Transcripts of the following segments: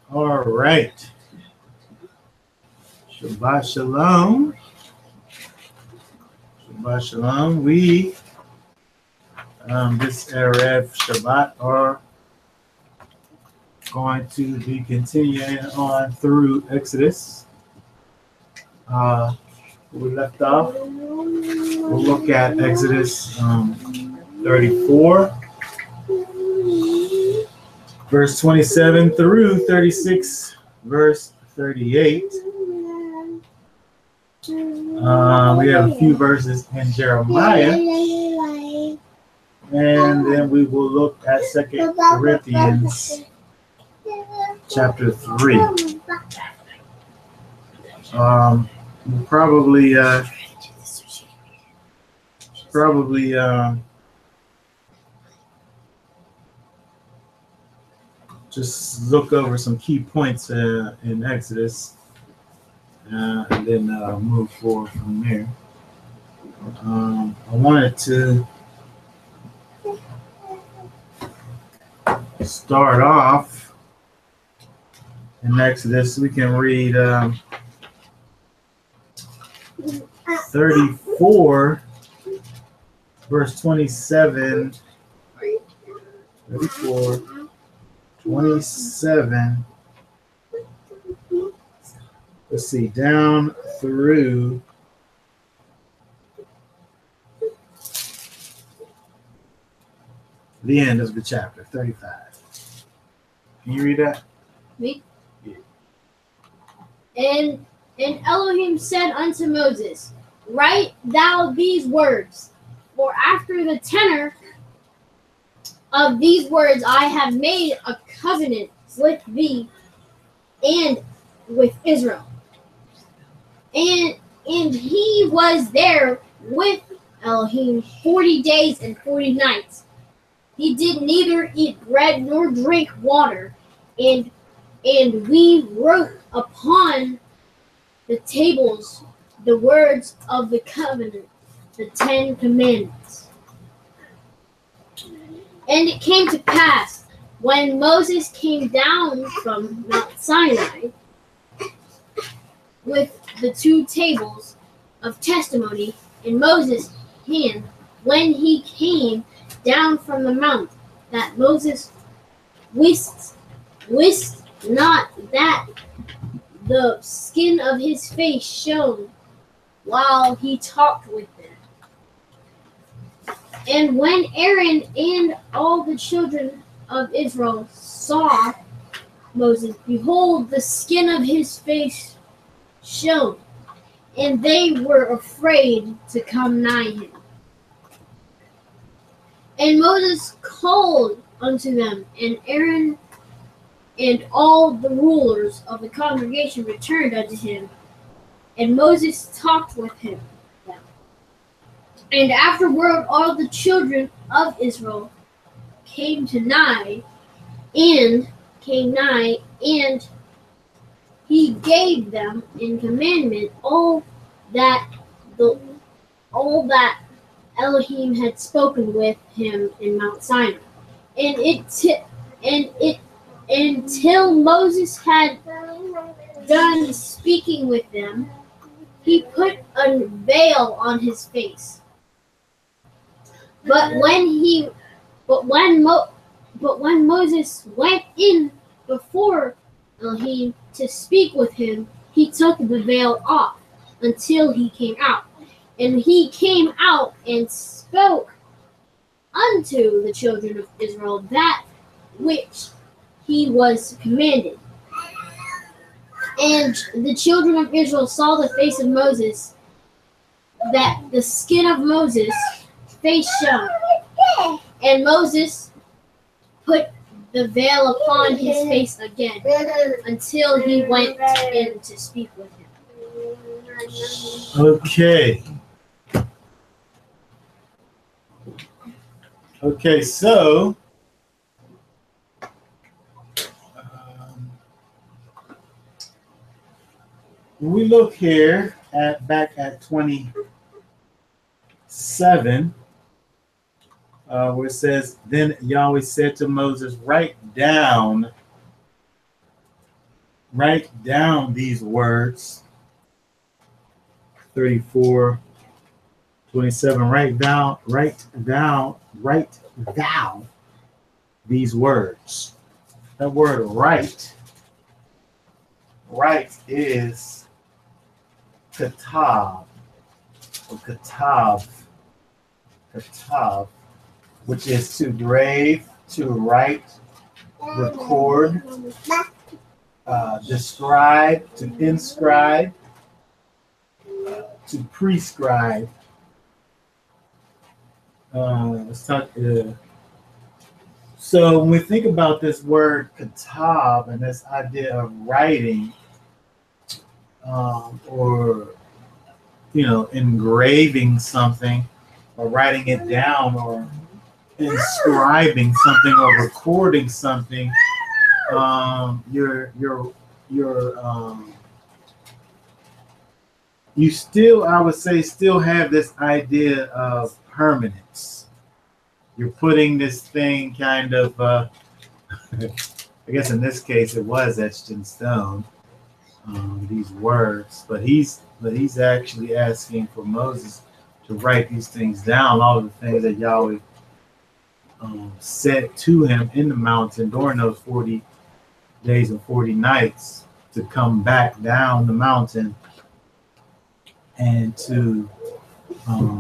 All right. Shabbat Shalom. Shabbat Shalom. We, this Erev Shabbat, are going to be continuing on through Exodus. We left off. We'll look at Exodus 34, verse 27 through 36, verse 38. We have a few verses in Jeremiah, and then we will look at 2 Corinthians chapter 3. We'll probably just look over some key points in Exodus, and then move forward from there. I wanted to start off in Exodus. We can read 34, verse 27. 34, 27. Let's see, down through the end of the chapter, 35. Can you read that? Me? Yeah. And Elohim said unto Moses, Write thou these words, for after the tenor of these words I have made a covenant with thee and with Israel. And he was there with Elohim 40 days and 40 nights. He did neither eat bread nor drink water, and we wrote upon the tables the words of the covenant, the 10 commandments. And it came to pass, when Moses came down from Mount Sinai with the 2 tables of testimony in Moses' hand, when he came down from the mount, that Moses wist not that the skin of his face shone while he talked with them. And when Aaron and all the children of Israel saw Moses, behold, the skin of his face shone, and they were afraid to come nigh him. And Moses called unto them, and Aaron and all the rulers of the congregation returned unto him, and Moses talked with him. And afterward all the children of Israel came nigh, and he gave them in commandment all that Elohim had spoken with him in Mount Sinai. Until Moses had done speaking with them, he put a veil on his face. But when Moses went in before Elohim to speak with him, he took the veil off until he came out. And he came out and spoke unto the children of Israel that which he was commanded. And the children of Israel saw the face of Moses, that the skin of Moses' face shone. And Moses put the veil upon his face again until he went in to speak with him. Okay, so when we look here back at 27, where it says, Then Yahweh said to Moses, Write down write down these words. 34:27. Write thou these words. That word write is Katav, or Katav, which is to grave, to write, record, describe, to inscribe, to prescribe. Let's talk. So when we think about this word Katav and this idea of writing, or engraving something, or writing it down, or inscribing something, or recording something, you still, I would say, still have this idea of permanence. You're putting this thing kind of, I guess in this case it was etched in stone, these words, but he's actually asking for Moses to write these things down, all of the things that Yahweh said to him in the mountain during those 40 days and 40 nights, to come back down the mountain and to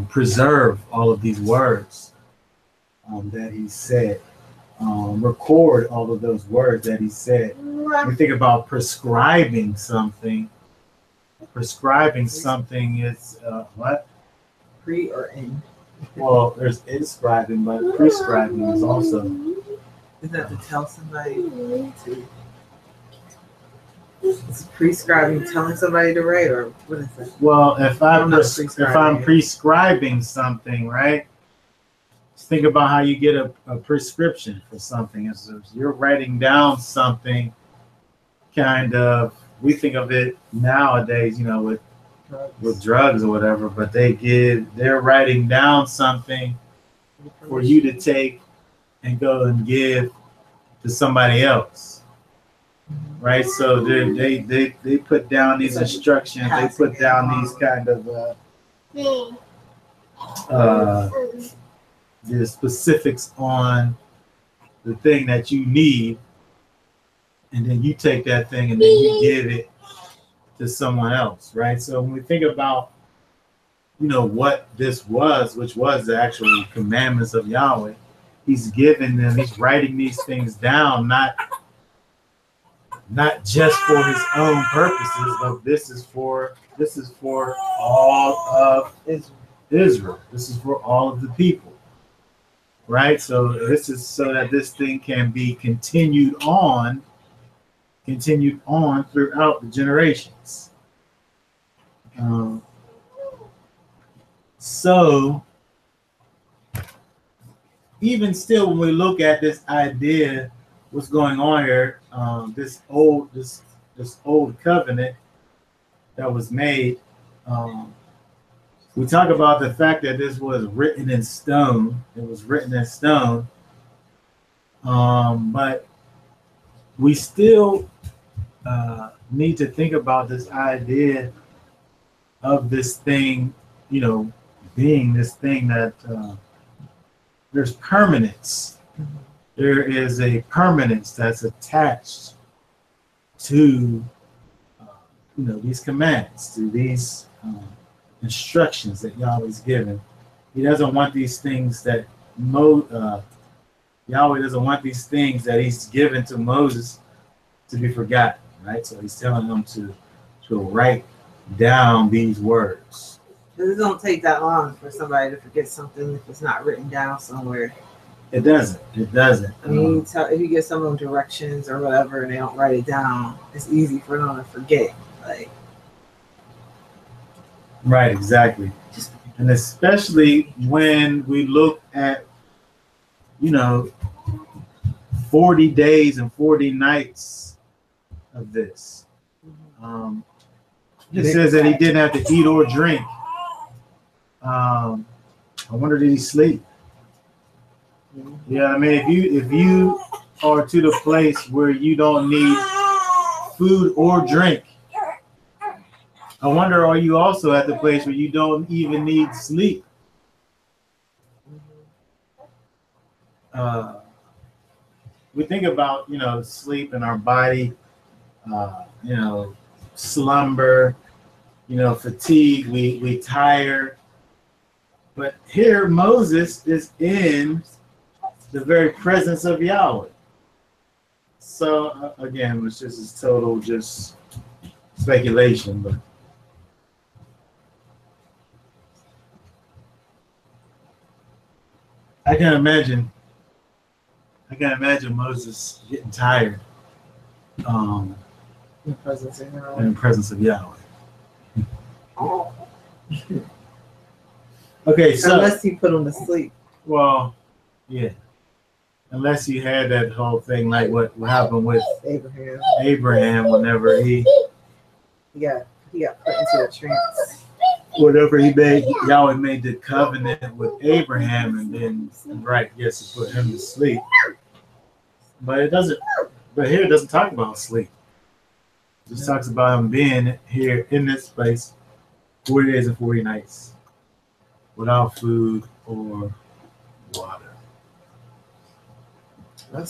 preserve all of these words that he said, record all of those words that he said. We think about prescribing something. Prescribing something is what? Pre or in? Well, there's inscribing, but prescribing is also. Is that to tell somebody to? Is prescribing telling somebody to write, or what is that? Well, if I'm prescribing something, right? Just think about how you get a prescription for something. As you're writing down something, kind of. We think of it nowadays, with drugs or whatever, but they're writing down something for you to take and go and give to somebody else, right? So they put down these instructions, they put down these kind of the specifics on the thing that you need, and then you take that thing and then you give it to someone else, right? So when we think about, what this was, which was the actual commandments of Yahweh, he's giving them, he's writing these things down, not just for his own purposes, but this is for all of Israel. This is for all of the people, right? So this is so that this thing can be continued on throughout the generations. So even still, when we look at this idea, what's going on here, this old covenant that was made, we talk about the fact that this was written in stone. It was written in stone, but we still need to think about this idea of this thing, being this thing that there's permanence. There is a permanence that's attached to, these commands, to these instructions that Yahweh's given. He doesn't want these things that Yahweh doesn't want these things that he's given to Moses to be forgotten, right? So he's telling them to write down these words. It don't take that long for somebody to forget something if it's not written down somewhere. It doesn't. I mean, if you give someone directions or whatever and they don't write it down, it's easy for them to forget. Right, exactly. And especially when we look at, 40 days and 40 nights of this. It says that he didn't have to eat or drink. I wonder, did he sleep? Yeah, I mean, if you are to the place where you don't need food or drink. I wonder, are you also at the place where you don't even need sleep? We think about, sleep in our body, slumber, fatigue, we tire. But here Moses is in the very presence of Yahweh. So again, which is total just speculation, but I can imagine Moses getting tired in the presence of Yahweh. Okay, so unless he put him to sleep. Well, yeah. Unless you had that whole thing like what happened with Abraham whenever he got put into a trance. Whatever Yahweh made the covenant with Abraham, and then yes, he put him to sleep. But here it doesn't talk about sleep. It just talks about him being here in this place 40 days and 40 nights without food or water. I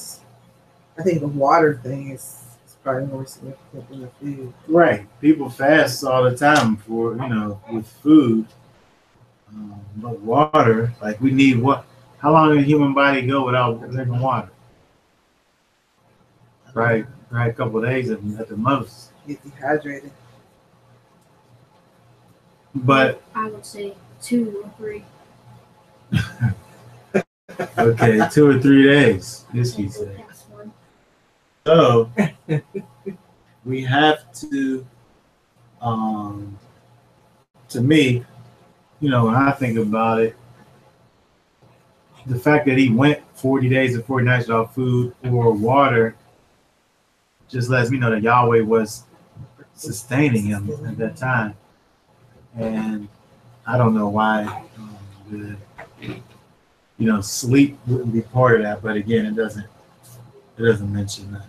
think the water thing is probably more significant than the food. Right. People fast all the time for, with food. But water, like we need what? How long does a human body go without drinking water? Right. A couple of days at the most. Get dehydrated. But I would say 2 or 3. Okay, 2 or 3 days. This he said. So we have to me, when I think about it, the fact that he went 40 days and 40 nights without food or water just lets me know that Yahweh was sustaining him at that time. And I don't know why sleep wouldn't be part of that, but again, it doesn't mention that.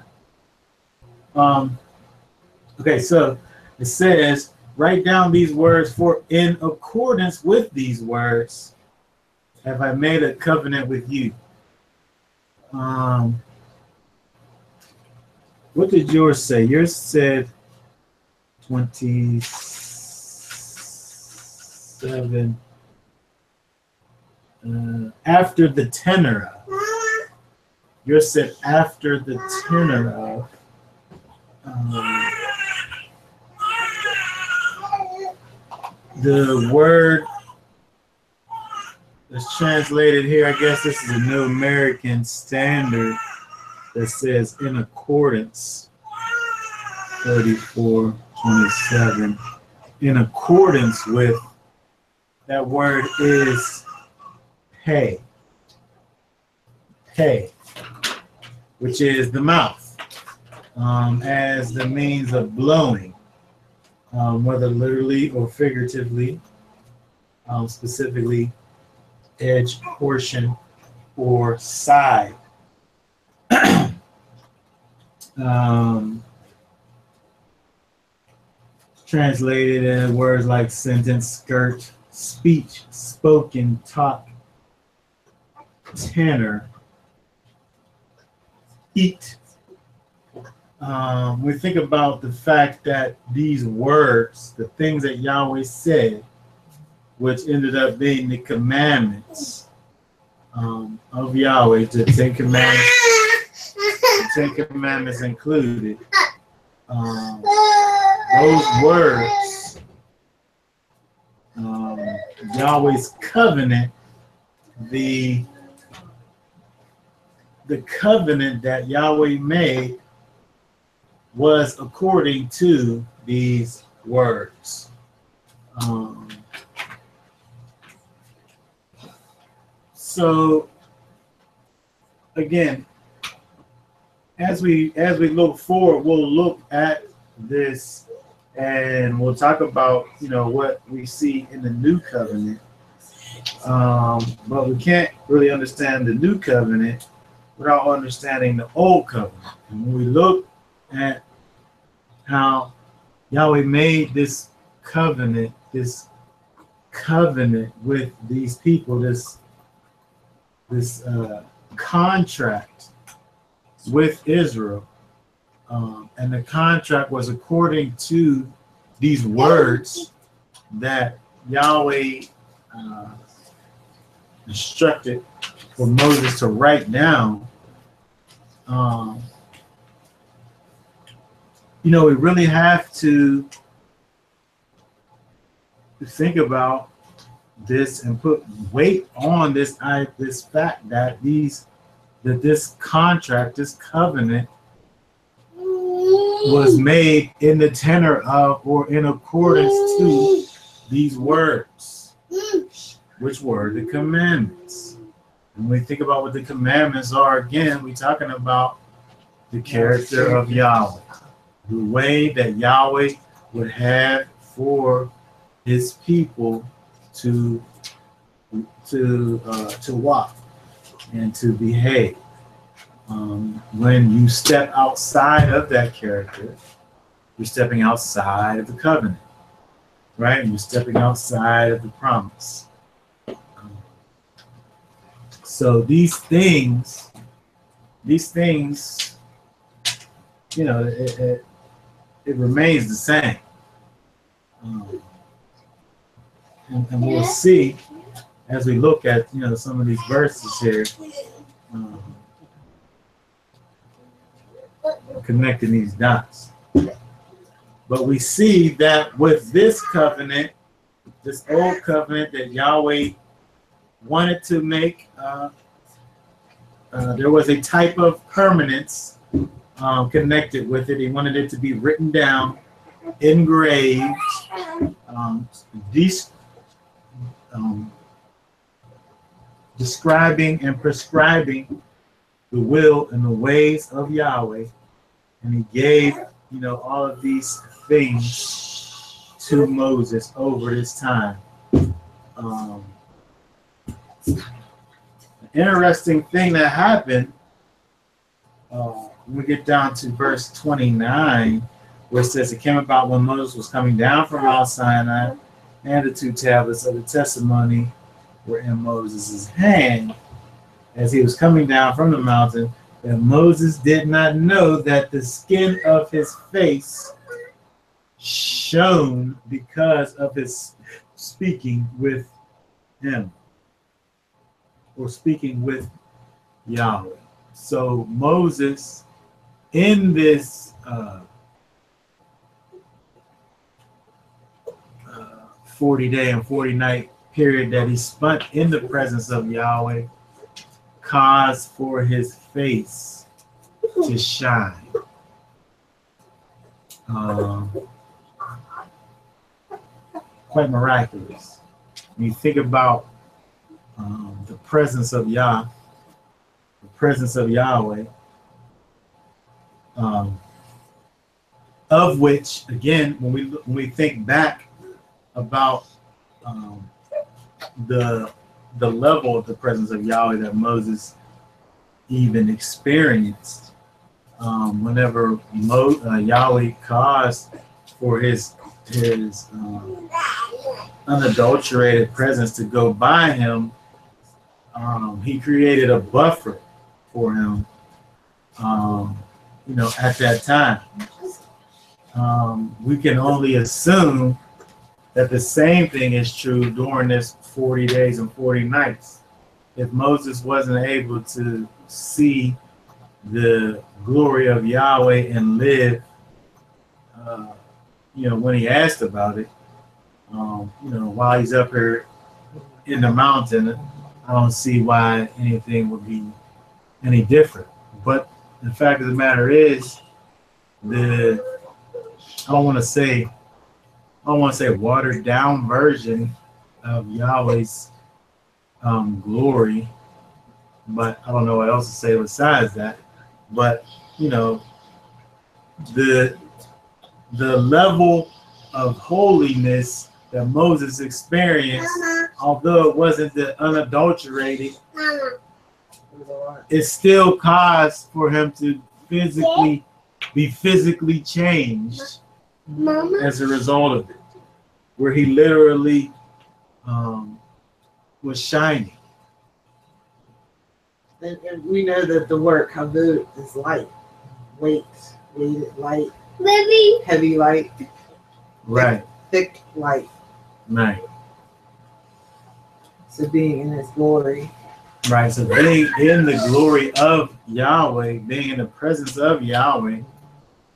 Okay, so it says, write down these words, for in accordance with these words have I made a covenant with you. What did yours say? Yours said 27. After the tenor of. Yours said after the tenor of. The word that's translated here, I guess this is a New American Standard that says in accordance, 34:27. In accordance with, that word is pay, which is the mouth, as the means of blowing, whether literally or figuratively, specifically edge, portion, or side. Translated in words like sentence, skirt, speech, spoken, talk, tenor, eat. We think about the fact that these words, the things that Yahweh said, which ended up being the commandments of Yahweh, the 10 commandments, the 10 commandments included. Those words, Yahweh's covenant, the covenant that Yahweh made was according to these words. So again, as we look forward, we'll look at this and we'll talk about what we see in the new covenant. But we can't really understand the new covenant without understanding the old covenant. And when we look at how Yahweh made this covenant with these people, this contract with Israel, and the contract was according to these words that Yahweh instructed for Moses to write down. We really have to think about this and put weight on this fact that this contract, this covenant, was made in the tenor of or in accordance to these words, which were the commandments. And when we think about what the commandments are, again, we're talking about the character of Yahweh, the way that Yahweh would have for his people to walk and to behave. When you step outside of that character, you're stepping outside of the covenant, right? And you're stepping outside of the promise. So these things, it remains the same. And we'll see as we look at, some of these verses here, connecting these dots. But we see that with this covenant, this old covenant that Yahweh wanted to make, there was a type of permanence connected with it. He wanted it to be written down, engraved, describing and prescribing the will and the ways of Yahweh. And he gave, all of these things to Moses over this time. An interesting thing that happened, when we get down to verse 29, where it says it came about when Moses was coming down from Mount Sinai, and the 2 tablets of the testimony were in Moses' hand as he was coming down from the mountain, that Moses did not know that the skin of his face shone because of his speaking with him, or speaking with Yahweh. So Moses, in this 40-day and 40-night period that he spent in the presence of Yahweh, caused for his face to shine. Quite miraculous. When you think about the presence of Yah, the presence of Yahweh, of which, again, when we think back about the level of the presence of Yahweh that Moses even experienced, whenever Yahweh caused for his unadulterated presence to go by him, he created a buffer for him, at that time. We can only assume that the same thing is true during this 40 days and 40 nights. If Moses wasn't able to see the glory of Yahweh and live, when he asked about it, while he's up here in the mountain, I don't see why anything would be any different. But the fact of the matter is, I don't want to say watered down version of Yahweh's glory, but I don't know what else to say besides that. But the level of holiness that Moses experienced, although it wasn't the unadulterated, it still caused for him to be physically changed Mama. as a result of it, where he literally was shining. And we know that the word kavod is light, weighted light, Living. heavy light, Right. thick light. Right. So being in His glory. Right. So being in the glory of Yahweh, being in the presence of Yahweh,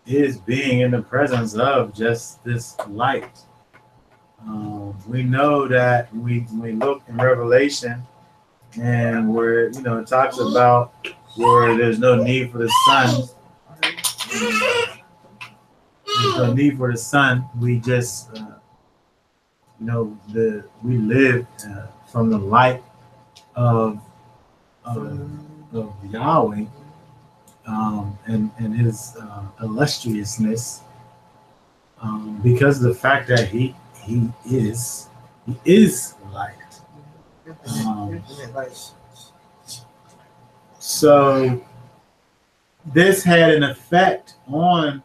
is being in the presence of just this light. We know that we look in Revelation, and where it talks about where there's no need for the sun. There's no need for the sun. We just we live from the light of Yahweh, and His illustriousness, because of the fact that He is light. So this had an effect on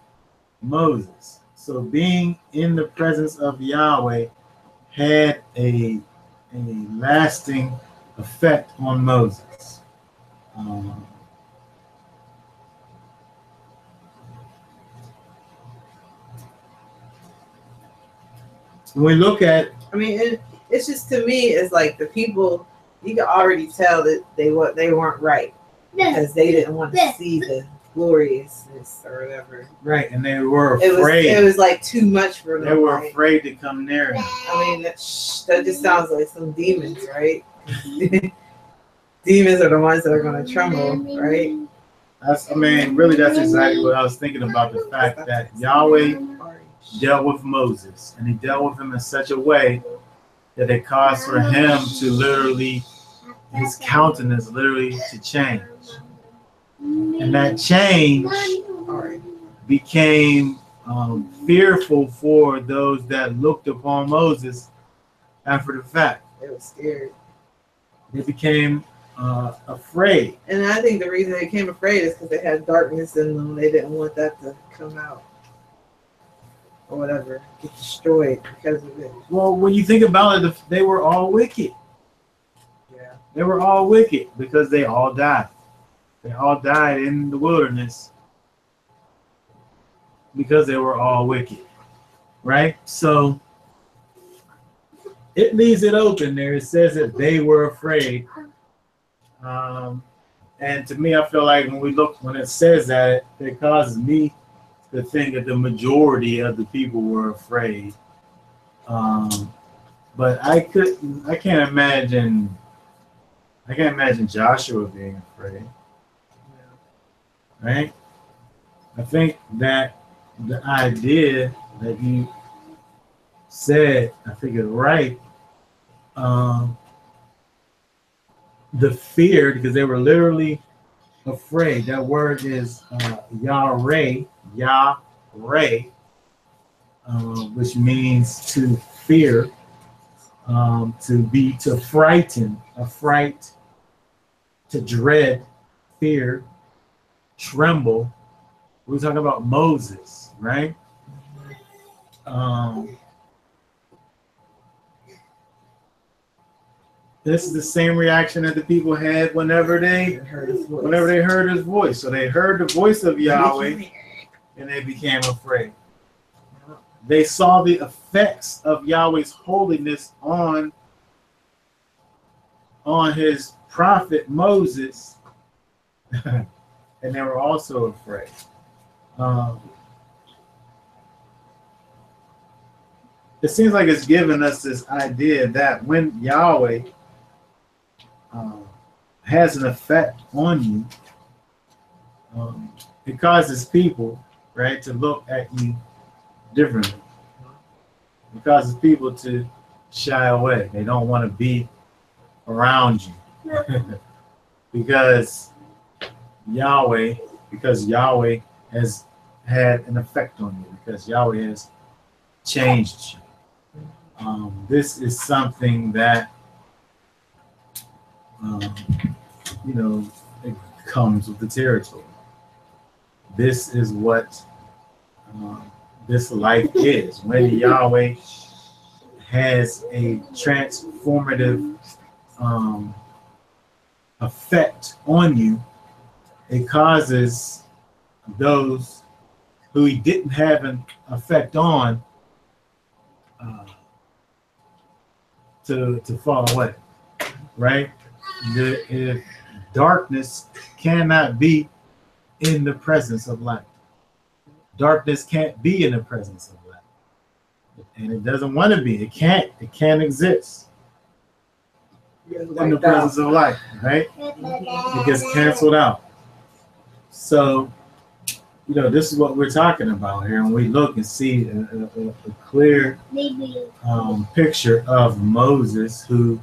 Moses. So being in the presence of Yahweh had a lasting effect on Moses. When we look at, it's just, to me, it's like the people, you can already tell that they weren't right because they didn't want to see the gloriousness or whatever. Right, and they were afraid. It was like too much for them. They were afraid to come near Him. That just sounds like some demons, right? Demons are the ones that are going to tremble, right? That's exactly what I was thinking about, the fact that Yahweh dealt with Moses, and He dealt with him in such a way that it caused for him to literally, his countenance literally to change. And that change became fearful for those that looked upon Moses after the fact. They were scared. They became afraid. And I think the reason they became afraid is because they had darkness in them. They didn't want that to come out. Or whatever, get destroyed because of it. Well, when you think about it, they were all wicked. Yeah. They were all wicked because they all died. They all died in the wilderness because they were all wicked. Right? So it leaves it open there. It says that they were afraid. And to me, I feel like when it says that, it causes me to think that the majority of the people were afraid. But I can't imagine Joshua being afraid. Right? I think that the idea that you said, I think is right. The fear, because they were literally afraid. That word is Yahweh, which means to fear, to frighten, affright, to dread, fear, tremble. We're talking about Moses, right? This is the same reaction that the people had whenever they heard his voice. So they heard the voice of Yahweh and they became afraid. They saw the effects of Yahweh's holiness on his prophet Moses, and they were also afraid. It seems like it's giving us this idea that when Yahweh has an effect on you, it causes people, right, to look at you differently. It causes people to shy away. They don't want to be around you because Yahweh has had an effect on you, because Yahweh has changed you. This is something that it comes with the territory. This is what this life is. When Yahweh has a transformative effect on you, it causes those who he didn't have an effect on to fall away, right? If darkness cannot be in the presence of light. Darkness can't be in the presence of light. And it doesn't want to be. It can't exist in the presence of light, right? It gets canceled out. So, this is what we're talking about here. And we look and see a clear picture of Moses who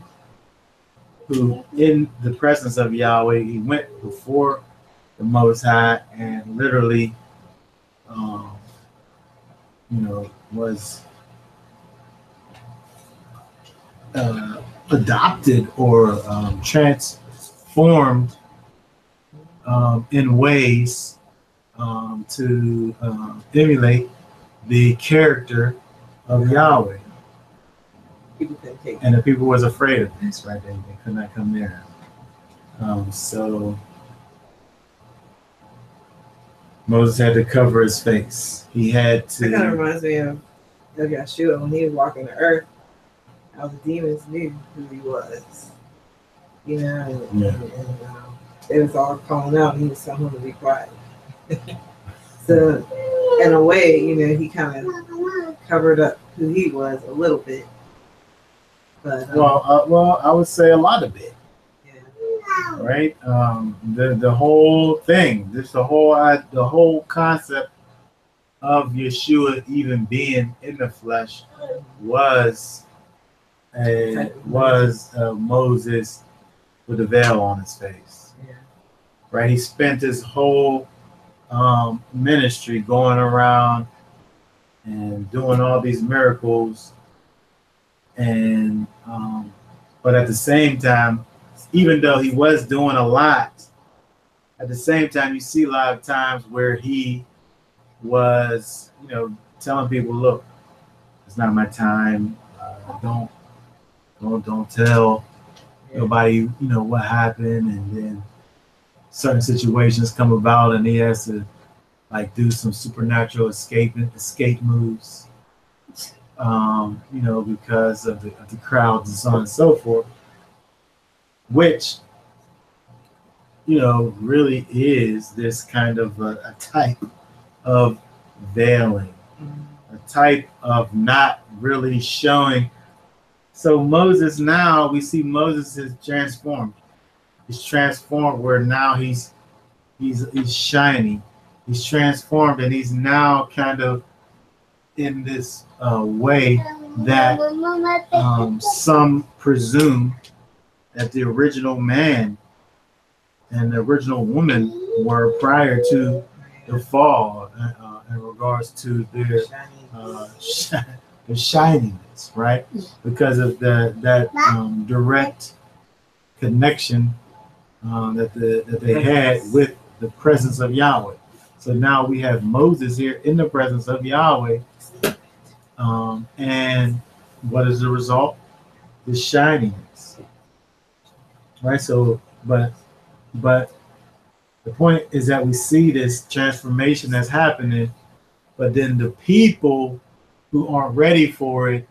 in the presence of Yahweh, he went before the Most High and literally, was adopted or transformed in ways to emulate the character of Yahweh. And the people was afraid of this, right? They could not come near him. So Moses had to cover his face. He had to. That kind of reminds me of Yeshua when he was walking the earth. How the demons knew who he was. And they was all calling out, and he was telling them to be quiet. So, in a way, he kind of covered up who he was a little bit. But well, I would say a lot of it. Yeah. Right. The whole thing, the whole concept of Yeshua even being in the flesh was Moses with a veil on his face. Yeah. Right. He spent his whole ministry going around and doing all these miracles. And but at the same time, even though he was doing a lot, at the same time you see a lot of times where he was, telling people, look, it's not my time. Don't tell nobody, what happened. And then certain situations come about and he has to do some supernatural escape moves. Because of the crowds and so on and so forth, which, really is this kind of a type of veiling, a type of not really showing. So Moses, now we see Moses is transformed. He's transformed where now he's shining. He's transformed and he's now kind of in this way that some presume that the original man and the original woman were prior to the fall in regards to their shininess, right? Because of that direct connection that they had with the presence of Yahweh. So now we have Moses here in the presence of Yahweh. And what is the result? The shininess. Right? So, but the point is that we see this transformation that's happening, but then the people who aren't ready for it,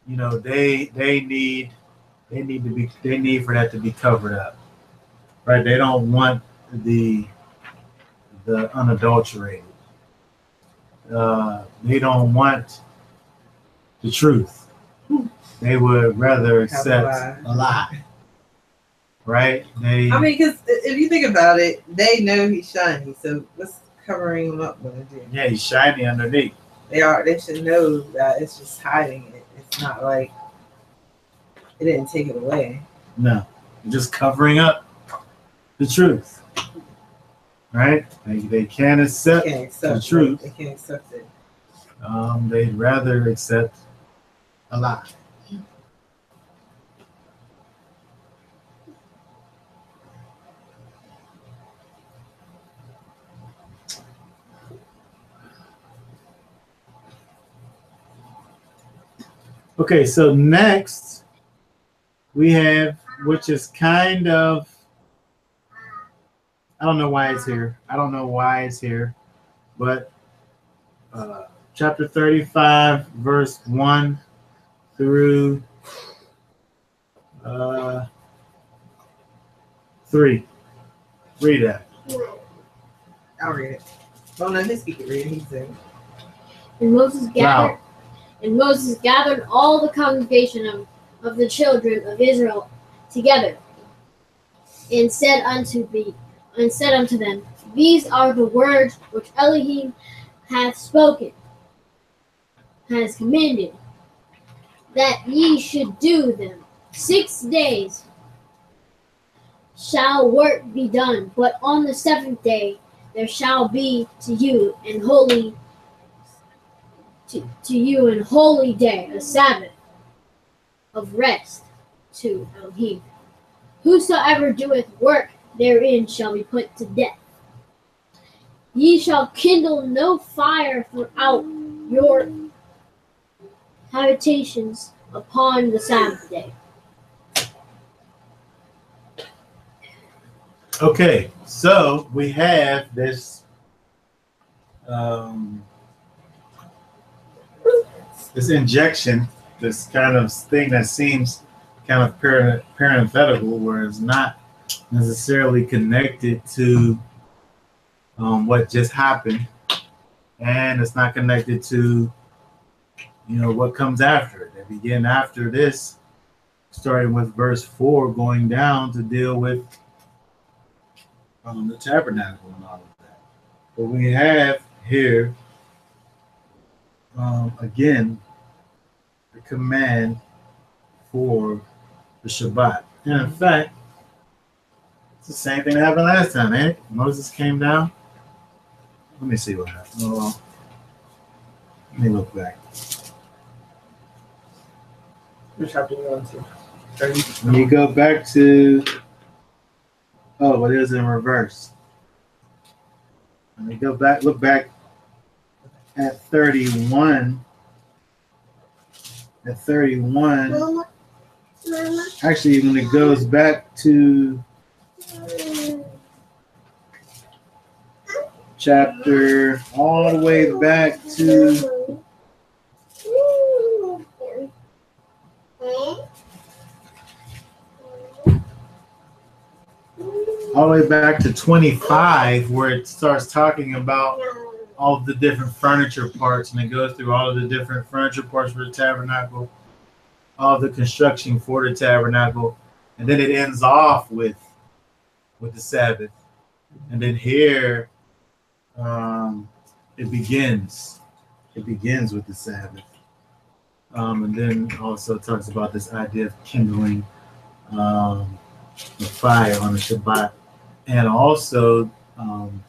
they need for that to be covered up. Right? They don't want the unadulterated. They don't want the truth. They would rather accept a lie. Right? Because if you think about it, they know he's shiny. So what's covering him up going to do? Yeah, he's shiny underneath. They should know that it's just hiding it. It's not like it didn't take it away. No, just covering up the truth. Right? They can't accept the truth. They can't accept it. They'd rather accept a lie. Okay, so next we have, which is kind of, I don't know why it's here. I don't know why it's here, but chapter 35, verse 1 through 3. Read that. I'll read it. Oh no, his speaker read it. He said. And Moses gathered all the congregation of the children of Israel together, and said unto them, These are the words which Elohim hath spoken, has commanded, that ye should do them. 6 days shall work be done, but on the 7th day there shall be to you an holy day, a Sabbath of rest to Elohim. Whosoever doeth work therein shall be put to death. Ye shall kindle no fire throughout your habitations upon the Sabbath day. Okay, so we have this this injection, this kind of thing that seems kind of parenthetical, where it's not necessarily connected to what just happened, and it's not connected to what comes after it. They begin after this, starting with verse 4, going down to deal with the tabernacle and all of that. But we have here again the command for the Shabbat. And in fact, it's the same thing that happened last time, ain't it? Moses came down. Let me see what happened. Oh, well, let me look back. Which chapter you going to? When you go back to, oh, it is in reverse. Let me go back, look back at 31. At 31. Mama. Actually, when it goes back to chapter, all the way back to all the way back to 25, where it starts talking about all of the different furniture parts, and it goes through all of the different furniture parts for the tabernacle, all of the construction for the tabernacle, and then it ends off with the Sabbath, and then here it begins with the Sabbath, and then also talks about this idea of kindling the fire on the Shabbat, and also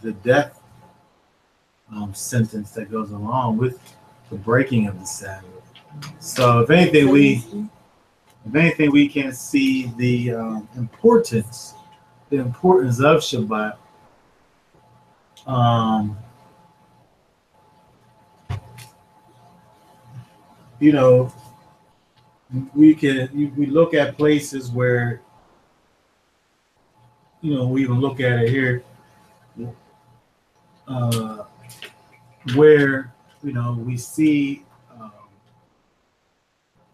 the death sentence that goes along with the breaking of the Sabbath. So if anything, we can see the importance of Shabbat. We look at places where, we even look at it here, where we see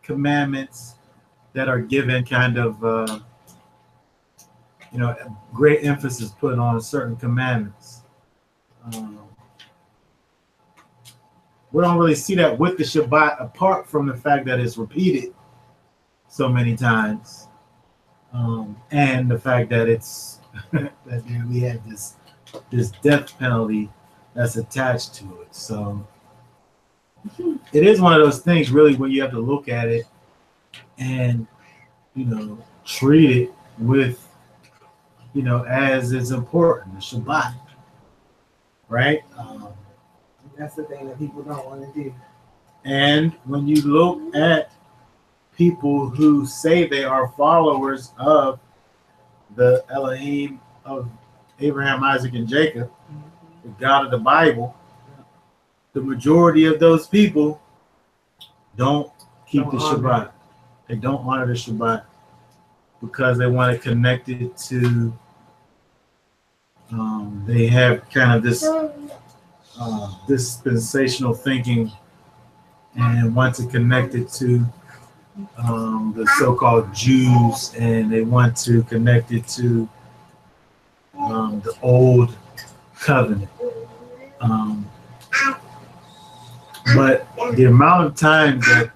commandments that are given kind of great emphasis put on certain commandments. We don't really see that with the Shabbat, apart from the fact that it's repeated so many times, and the fact that it's that we have this death penalty that's attached to it. So it is one of those things, really, where you have to look at it and treat it with as it's important, the Shabbat, right? That's the thing that people don't want to do. And when you look at people who say they are followers of the Elohim of Abraham, Isaac, and Jacob, the God of the Bible, the majority of those people don't keep the Shabbat. They don't honor the Shabbat because they want to connect it to. They have kind of this dispensational thinking and want to connect it to the so-called Jews, and they want to connect it to the old covenant. But the amount of times that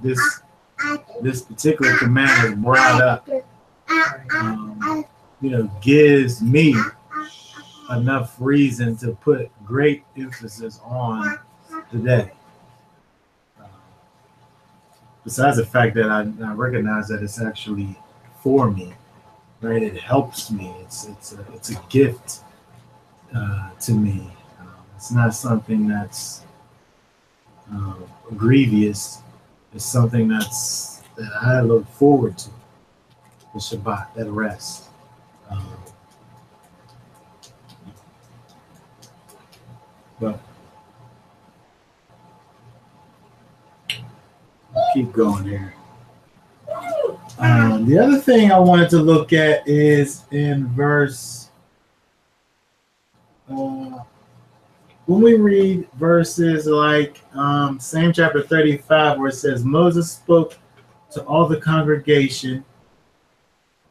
this particular command is brought up, gives me enough reason to put great emphasis on today. Besides the fact that I recognize that it's actually for me, right? It helps me. It's a gift to me. It's not something that's grievous. It's something that I look forward to. The Shabbat, that rest. But I'll keep going here. The other thing I wanted to look at is in verse. When we read verses like same chapter 35, where it says, Moses spoke to all the congregation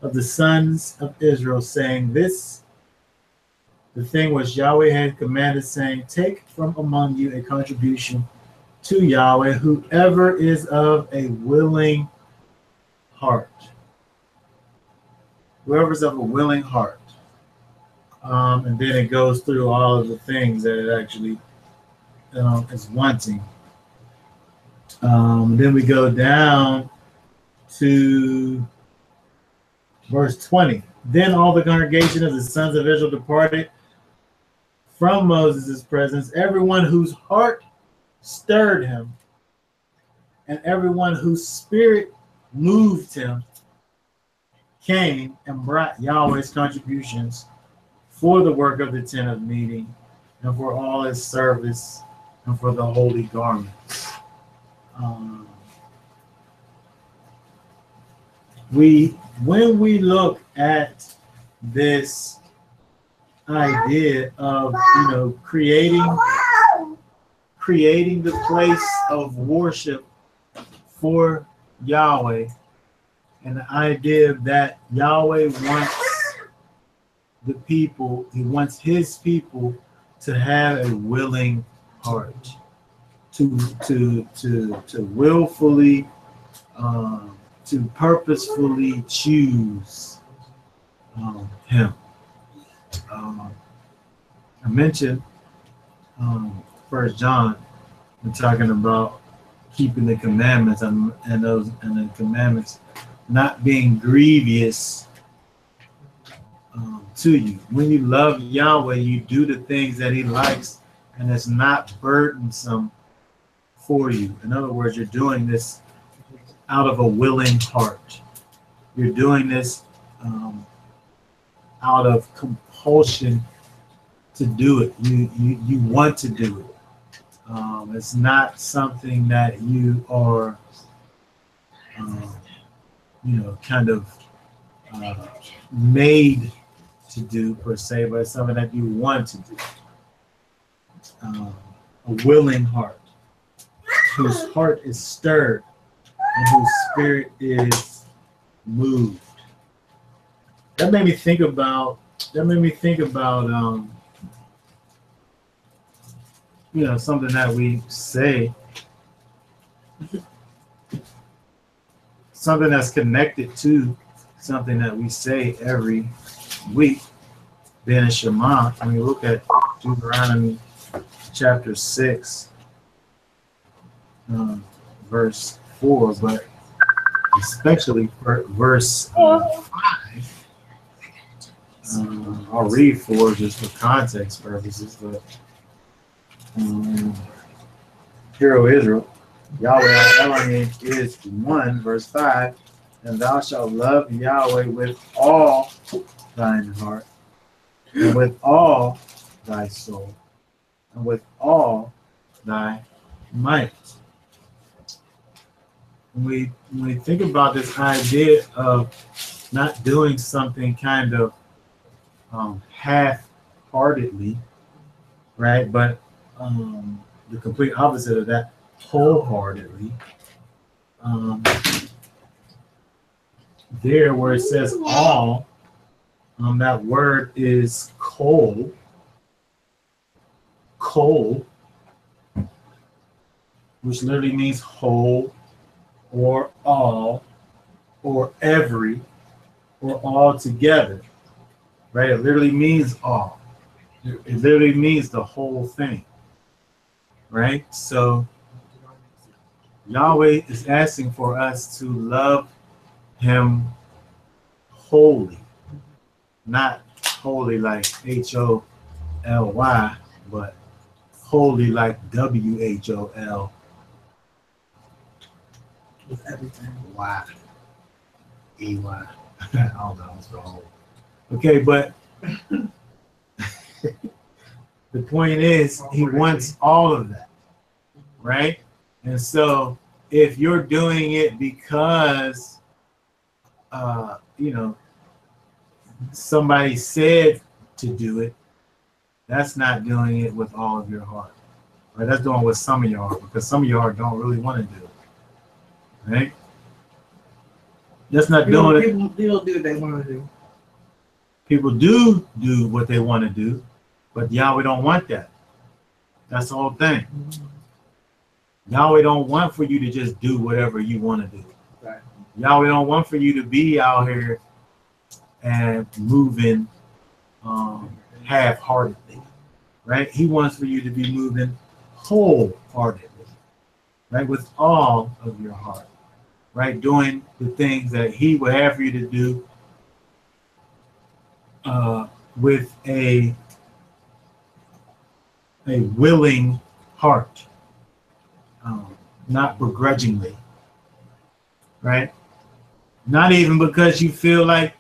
of the sons of Israel, saying, the thing which Yahweh had commanded, saying, take from among you a contribution to Yahweh, whoever is of a willing heart. Whoever's of a willing heart. And then it goes through all of the things that it actually is wanting. Then we go down to verse 20. Then all the congregation of the sons of Israel departed from Moses' presence, everyone whose heart stirred him, and everyone whose spirit moved him, came and brought Yahweh's contributions for the work of the tent of meeting, and for all its service, and for the holy garments. When we look at this idea of creating the place of worship for Yahweh, and the idea that Yahweh wants the people, he wants his people to have a willing heart, to willfully, to purposefully choose him. I mentioned 1 John, we're talking about keeping the commandments and the commandments not being grievous to you. When you love Yahweh, you do the things that he likes, and it's not burdensome for you. In other words, you're doing this out of a willing heart. You're doing this out of compulsion to do it. You want to do it. It's not something that you are, kind of made to do per se, but it's something that you want to do. A willing heart, whose heart is stirred and whose spirit is moved. That made me think about something that we say, something that's connected to something that we say every week, being a Shema. When you look at Deuteronomy chapter 6, verse 4, but especially verse 5. I'll read 4 just for context purposes, but Hear, O Israel, Yahweh our Elohim is one, verse 5, and thou shalt love Yahweh with all thine heart, and with all thy soul, and with all thy might. when we think about this idea of not doing something kind of half-heartedly, right? But the complete opposite of that, wholeheartedly. There where it says all, that word is kol, which literally means whole or all or every or all together, right? It literally means all. It literally means the whole thing, right? So Yahweh is asking for us to love him wholly, not holy like Holy, but holy like WHOL. With everything. Y. EY. I don't know. It's wrong. Okay, but the point is, he wants all of that, right? And so, if you're doing it because, somebody said to do it, that's not doing it with all of your heart, right? That's doing it with some of your heart, because some of your heart don't really want to do it, right? That's not doing it. People do what they want to do. People do what they want to do, but Yahweh don't want that. That's the whole thing. Yahweh don't want for you to just do whatever you want to do. Right. Yahweh don't want for you to be out here and moving half-heartedly, right? He wants for you to be moving wholeheartedly, right? With all of your heart, right? Doing the things that he would have for you to do with a willing heart, not begrudgingly, right? Not even because you feel like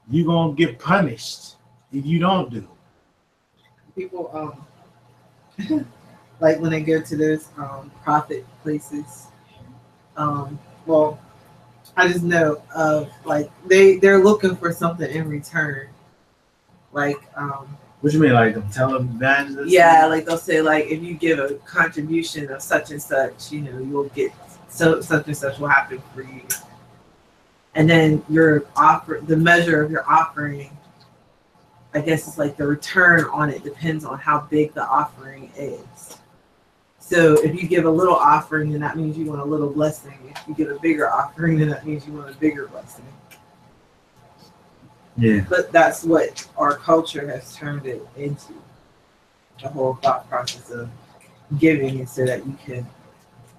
you're going to get punished if you don't do it. People, like when they go to those profit places, well, I just know of like they're looking for something in return. Like, what you mean, like them televangelists? Yeah, like they'll say, like, if you give a contribution of such and such, you'll get such and such will happen for you. And then the measure of your offering, I guess it's like the return on it depends on how big the offering is. So if you give a little offering, then that means you want a little blessing. If you give a bigger offering, then that means you want a bigger blessing. Yeah. But that's what our culture has turned it into. The whole thought process of giving it so that you can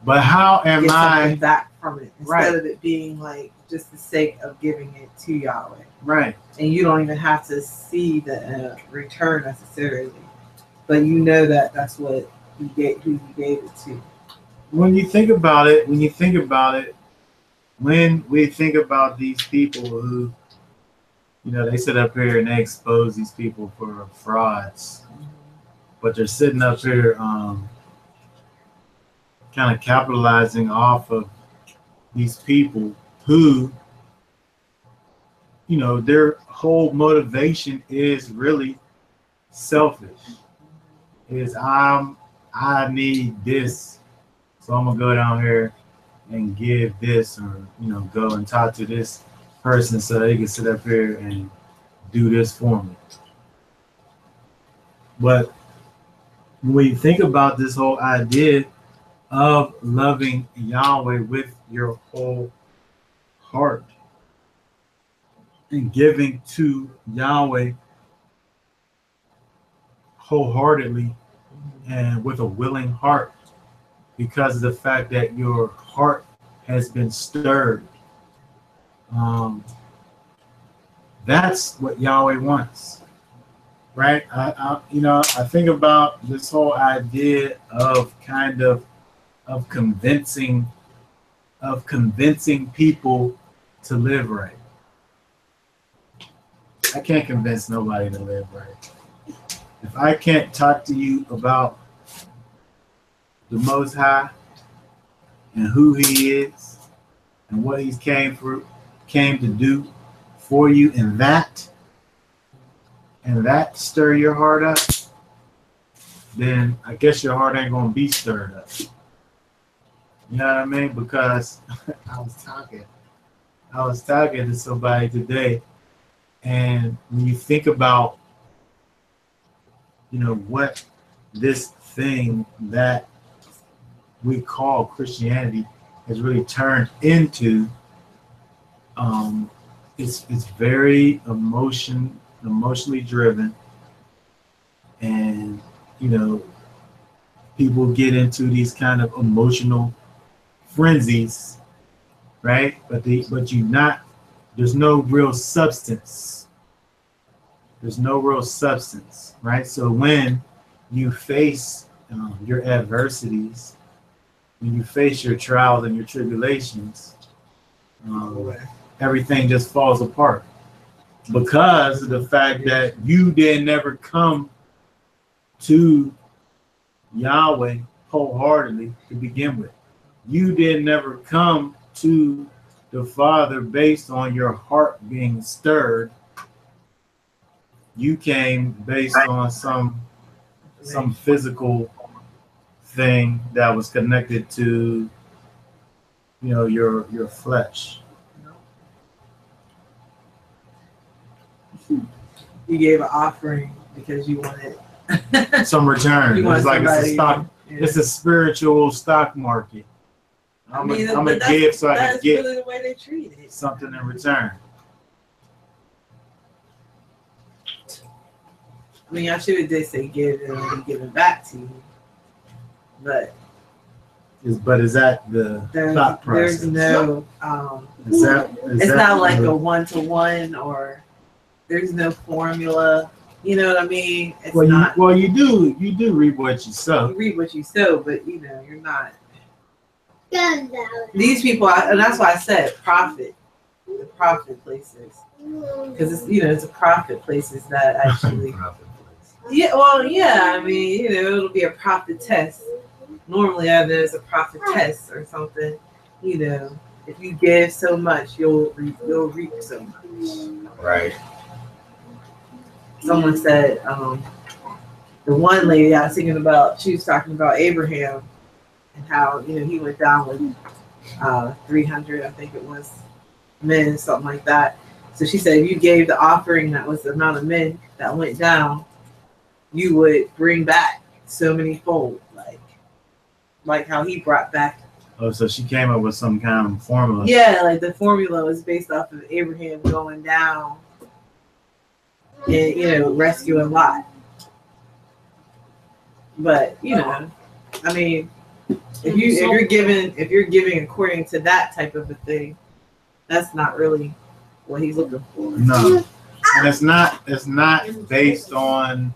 But how am get I something back from it instead right. of it being like just the sake of giving it to Yahweh. Right. And you don't even have to see the return necessarily, but you know that that's what who you gave it to. When we think about these people who, they sit up here and they expose these people for frauds, but they're sitting up here kind of capitalizing off of these people who, their whole motivation is really selfish. I need this, so I'm gonna go down here and give this, or go and talk to this person so they can sit up here and do this for me. But when we think about this whole idea of loving Yahweh with your whole heart and giving to Yahweh wholeheartedly and with a willing heart, because of the fact that your heart has been stirred, that's what Yahweh wants, right? I think about this whole idea of kind of convincing people to live right. I can't convince nobody to live right. If I can't talk to you about the Most High and who He is and what He came to do for you, and that stir your heart up, then I guess your heart ain't gonna be stirred up. You know what I mean? Because I was talking to somebody today, and when you think about, what this thing that we call Christianity has really turned into, it's very emotionally driven, and people get into these kind of emotional frenzies, right? But there's no real substance. There's no real substance, right? So when you face your adversities, when you face your trials and your tribulations, everything just falls apart because of the fact that you did never come to Yahweh wholeheartedly to begin with. You did never come to the Father based on your heart being stirred. You came based on some physical thing that was connected to your flesh. You gave an offering because you wanted some return. It's like somebody, it's a stock. Yeah. It's a spiritual stock market. I'm gonna give so I can get really the way they treat it. Something in return. I mean, I should have say give and it'll be given back to you. But is that the thought process? There's no it's not like a one-to-one, or there's no formula. You know what I mean? It's you do reap what you sow. You reap what you sow, but you're not. These people, and that's why I said the profit places, because it's a profit places that actually. Yeah, well, yeah. I mean, it'll be a profit test. Normally, there's a profit test or something. If you give so much, you'll reap so much. Right. Someone said, the one lady I was thinking about, she was talking about Abraham and how, he went down with 300, I think it was, men, something like that. So she said, if you gave the offering that was the amount of men that went down, you would bring back so many fold, like how he brought back. Oh, so she came up with some kind of formula. Yeah, like the formula was based off of Abraham going down and rescuing Lot. But I mean, if you're giving according to that type of a thing, that's not really what he's looking for. No, and it's not based on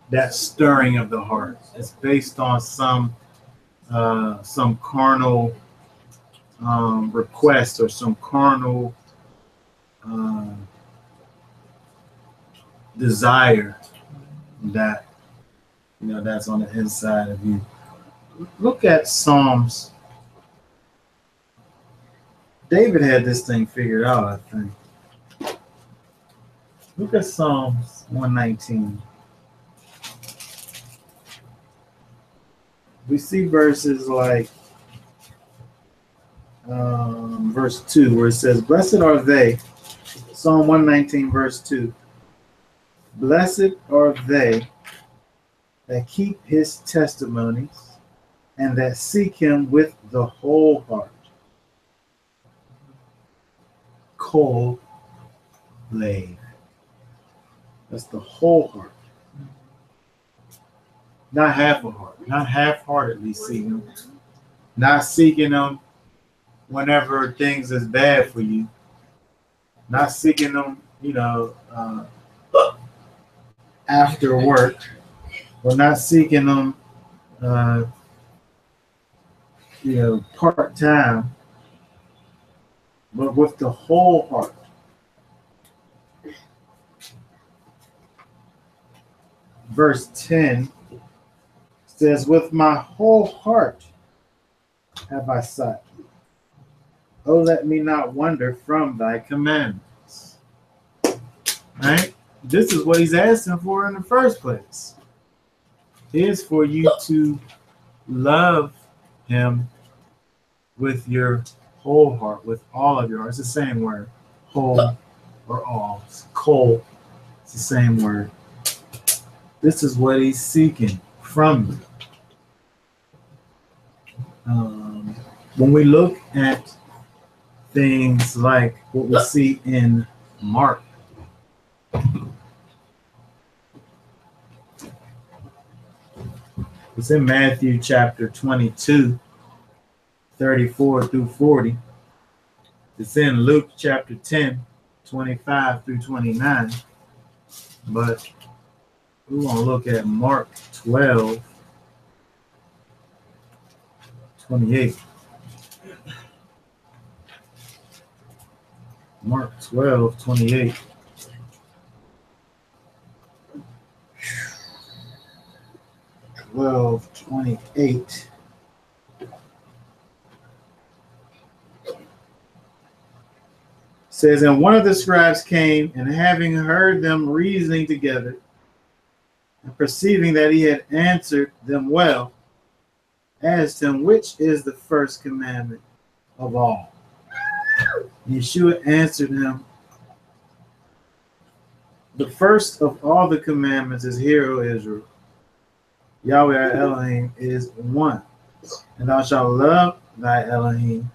that stirring of the heart. It's based on some carnal request or some carnal desire that that's on the inside of you. Look at Psalms. David had this thing figured out, I think. Look at Psalms 119. We see verses like verse 2, where it says, "Blessed are they," Psalm 119, verse 2. "Blessed are they that keep his testimonies and that seek him with the whole heart." Kol-lecha. That's the whole heart. Not half a heart. Not half-heartedly seeking them. Not seeking them whenever things is bad for you. Not seeking them, after work. Or not seeking them, part-time. But with the whole heart. Verse 10 says, with my whole heart have I sought thee. Oh, let me not wander from thy commandments. Right? This is what he's asking for in the first place. Is for you to love him with your whole heart, with all of your heart. It's the same word. Whole or all. It's kol. It's the same word. This is what he's seeking from you. When we look at things like what we see in Mark, it's in Matthew chapter 22, 34 through 40. It's in Luke chapter 10, 25 through 29. But we want to look at Mark 12, 28. Mark 12, 28. Says, and one of the scribes came, and having heard them reasoning together, and perceiving that he had answered them well, asked him, which is the first commandment of all? Yeshua answered him, the first of all the commandments is, hear, O Israel, Yahweh our Elohim is one, and thou shalt love thy Elohim.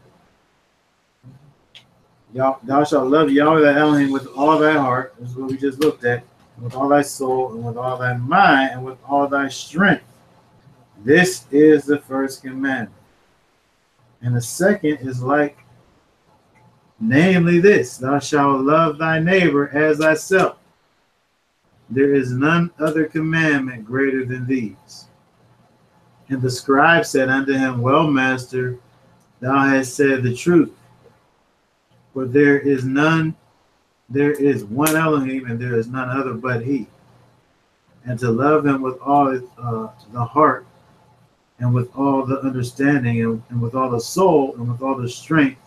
Thou shalt love Yahweh thy Elohim with all thy heart. This is what we just looked at. And with all thy soul, and with all thy mind, and with all thy strength. This is the first commandment. And the second is like, namely this, thou shalt love thy neighbor as thyself. There is none other commandment greater than these. And the scribe said unto him, well, master, thou hast said the truth. For there is one Elohim, and there is none other but he. And to love him with all the heart, and with all the understanding, and with all the soul, and with all the strength,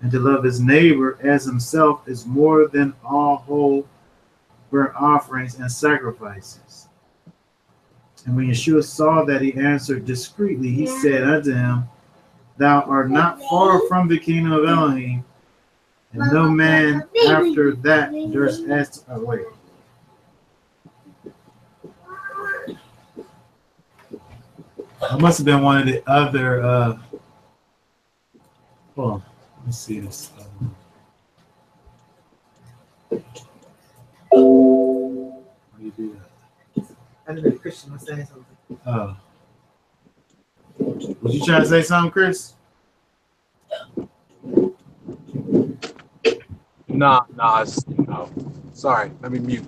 and to love his neighbor as himself is more than all whole burnt offerings and sacrifices. And when Yeshua saw that he answered discreetly, he said unto him, thou art not far from the kingdom of Elohim. And no man after that durst ask. Oh, wait. It must have been one of the other. Hold on. Let me see this. How do you do that? I know the Christian was saying something. Oh. Was you trying to say something, Chris? Nah, no. Sorry, let me mute.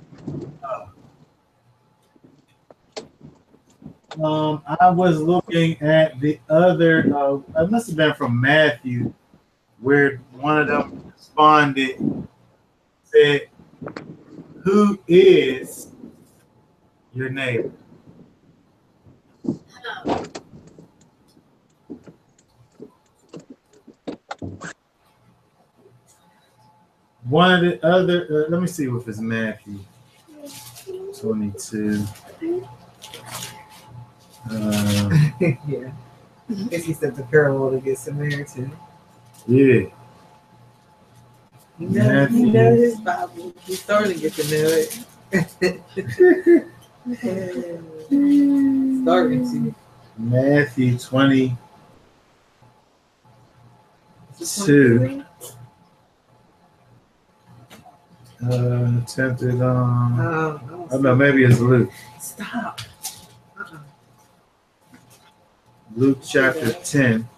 I was looking at the other, it must have been from Matthew, where one of them responded, said, who is your neighbor? One of the other, let me see if it's Matthew 22. Yeah. I guess he said the parable of the Good Samaritan. Yeah. You know his Bible. He's starting to get to know it. Starting to. Matthew 22. Tempted on. I don't know, maybe it's Luke. Stop. Luke chapter 10.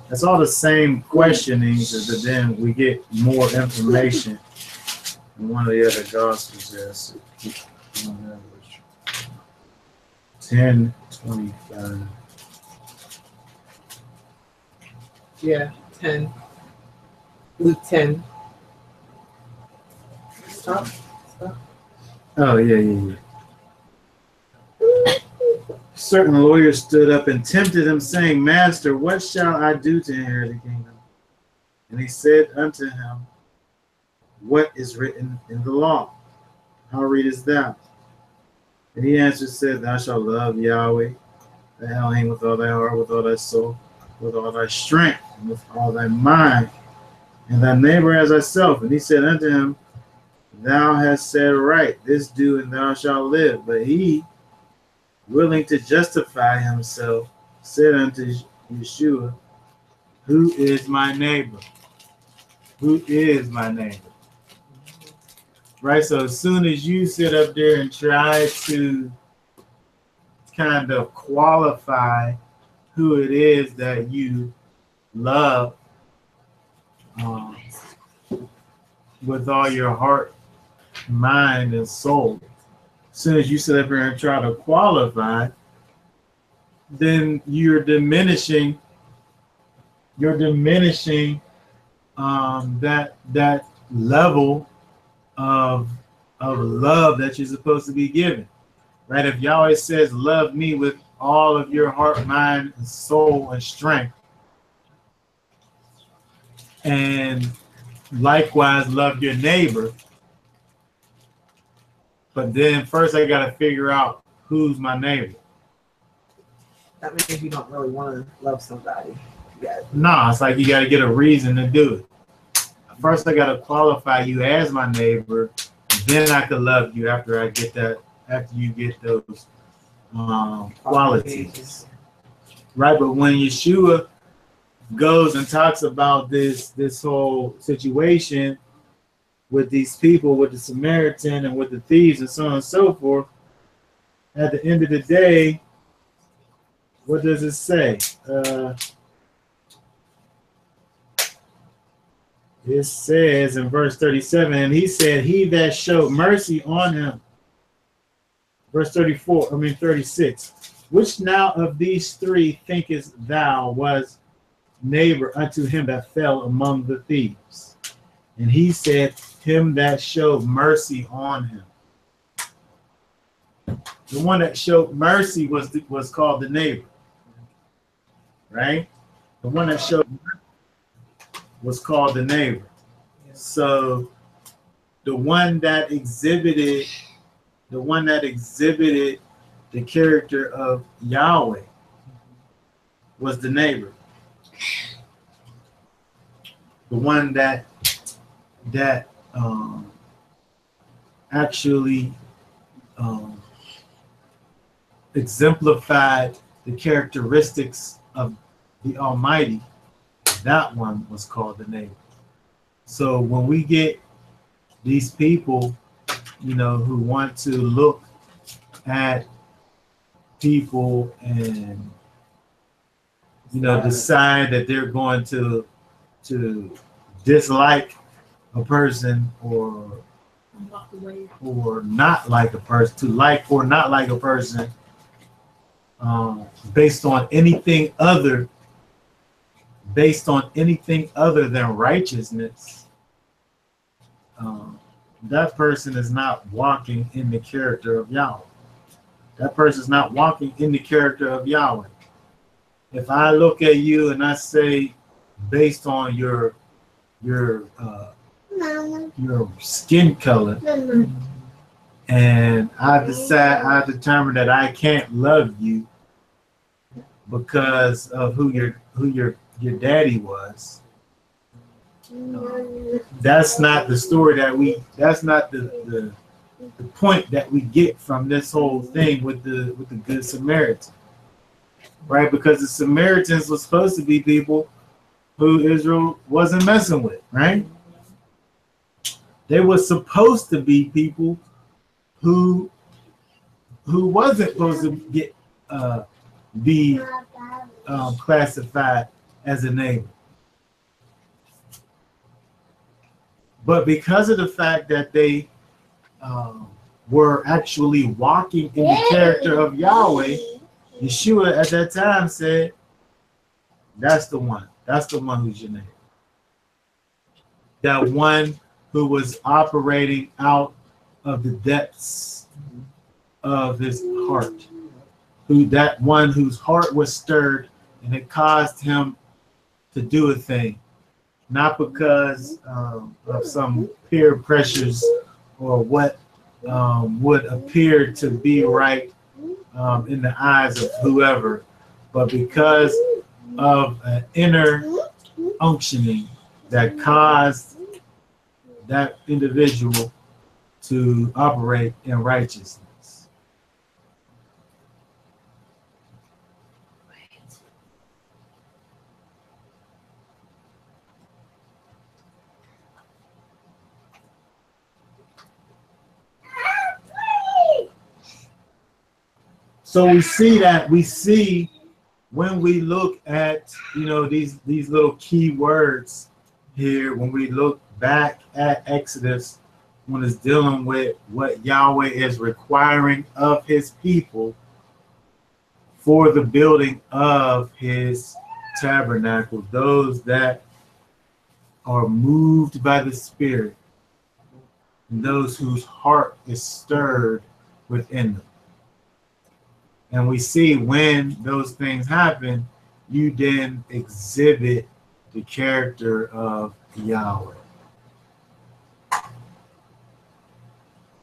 That's all the same questionings, but then we get more information in one of the other gospels. Yes. 10:25. Yeah, 10. Luke 10. Stop. Oh, yeah. certain lawyer stood up and tempted him, saying, Master, what shall I do to inherit the kingdom? And he said unto him, what is written in the law? How readest thou? And he answered, said, thou shalt love Yahweh, thy Elohim, with all thy heart, with all thy soul, with all thy strength, and with all thy mind, and thy neighbor as thyself. And he said unto him, thou hast said right, this do, and thou shalt live. But he, willing to justify himself, said unto Yeshua, who is my neighbor? Who is my neighbor? Right, so as soon as you sit up there and try to kind of qualify who it is that you love with all your heart, mind, and soul, as soon as you sit up here and try to qualify, then you're diminishing that level of love that you're supposed to be given, right? If Yahweh says, love me with all of your heart, mind, and soul and strength, and likewise love your neighbor, but then first I got to figure out who's my neighbor. That means you don't really want to love somebody. No, it's like you got to get a reason to do it. First, I got to qualify you as my neighbor. Then I could love you after I get that. After you get those qualities, right? But when Yeshua goes and talks about this whole situation with these people, with the Samaritan and with the thieves and so on and so forth, at the end of the day, what does it say? It says in verse 37, and he said, he that showed mercy on him. Verse 36. Which now of these three thinkest thou was neighbor unto him that fell among the thieves? And he said, him that showed mercy on him. The one that showed mercy was called the neighbor, right? The one that showed mercy was called the neighbor. So the one that exhibited the character of Yahweh was the neighbor. The one that actually exemplified the characteristics of the Almighty, that one was called the neighbor. So when we get these people, who want to look at people and, decide that they're going to dislike a person or not like a person, to like or not like a person, based on anything other than righteousness, that person is not walking in the character of Yahweh. That person is not walking in the character of Yahweh. If I look at you and I say, based on your skin color, and I determine that I can't love you because of who your daddy was. That's not the story that's not the point that we get from this whole thing with the Good Samaritan, right? Because the Samaritans were supposed to be people who Israel wasn't messing with, right? They were supposed to be people who wasn't supposed to be classified as a neighbor. But because of the fact that they were actually walking in the character of Yahweh, Yeshua at that time said, that's the one. That's the one who's your neighbor. That one who was operating out of the depths of his heart, that one whose heart was stirred, and it caused him to do a thing, not because of some peer pressures or what would appear to be right in the eyes of whoever, but because of an inner unctioning that caused that individual to operate in righteousness. So we see when we look at, these little key words here, when we look back at Exodus, when it's dealing with what Yahweh is requiring of his people for the building of his tabernacle, those that are moved by the Spirit, and those whose heart is stirred within them. And we see when those things happen, you then exhibit the character of Yahweh,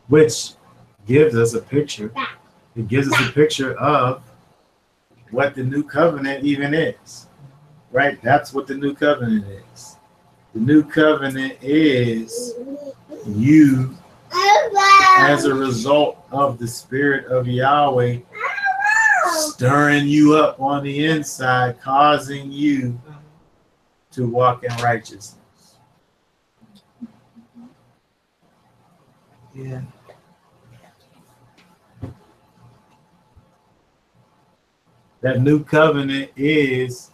which gives us a picture. It gives us a picture of what the new covenant even is, right? That's what the new covenant is. The new covenant is you, as a result of the Spirit of Yahweh, stirring you up on the inside, causing you to walk in righteousness. Yeah. That new covenant is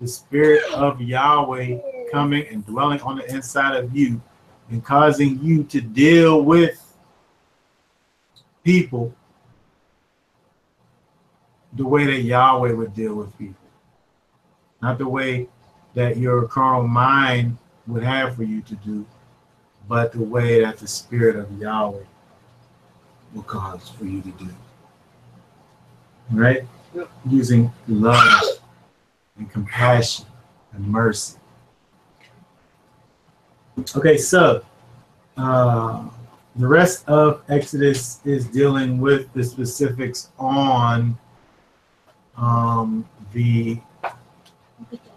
the Spirit of Yahweh coming and dwelling on the inside of you and causing you to deal with people the way that Yahweh would deal with people. Not the way that your carnal mind would have for you to do, but the way that the Spirit of Yahweh will cause for you to do. Right? Yep. Using love and compassion and mercy. Okay, so the rest of Exodus is dealing with the specifics on the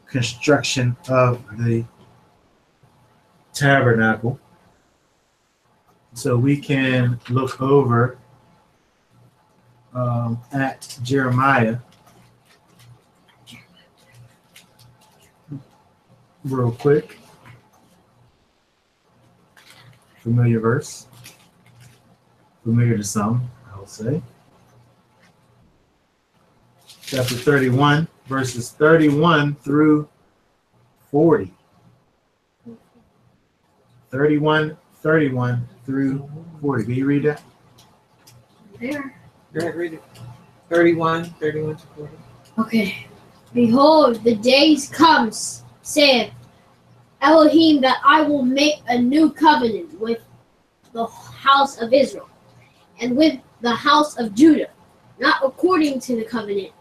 construction of the tabernacle. So we can look over at Jeremiah real quick. Familiar verse. Familiar to some, I would say. Chapter 31, verses 31 through 40. 31 through 40. Can you read that? There. Go ahead, read it. 31 to 40. Okay. Behold, the days comes, saith Elohim, that I will make a new covenant with the house of Israel and with the house of Judah, not according to the covenant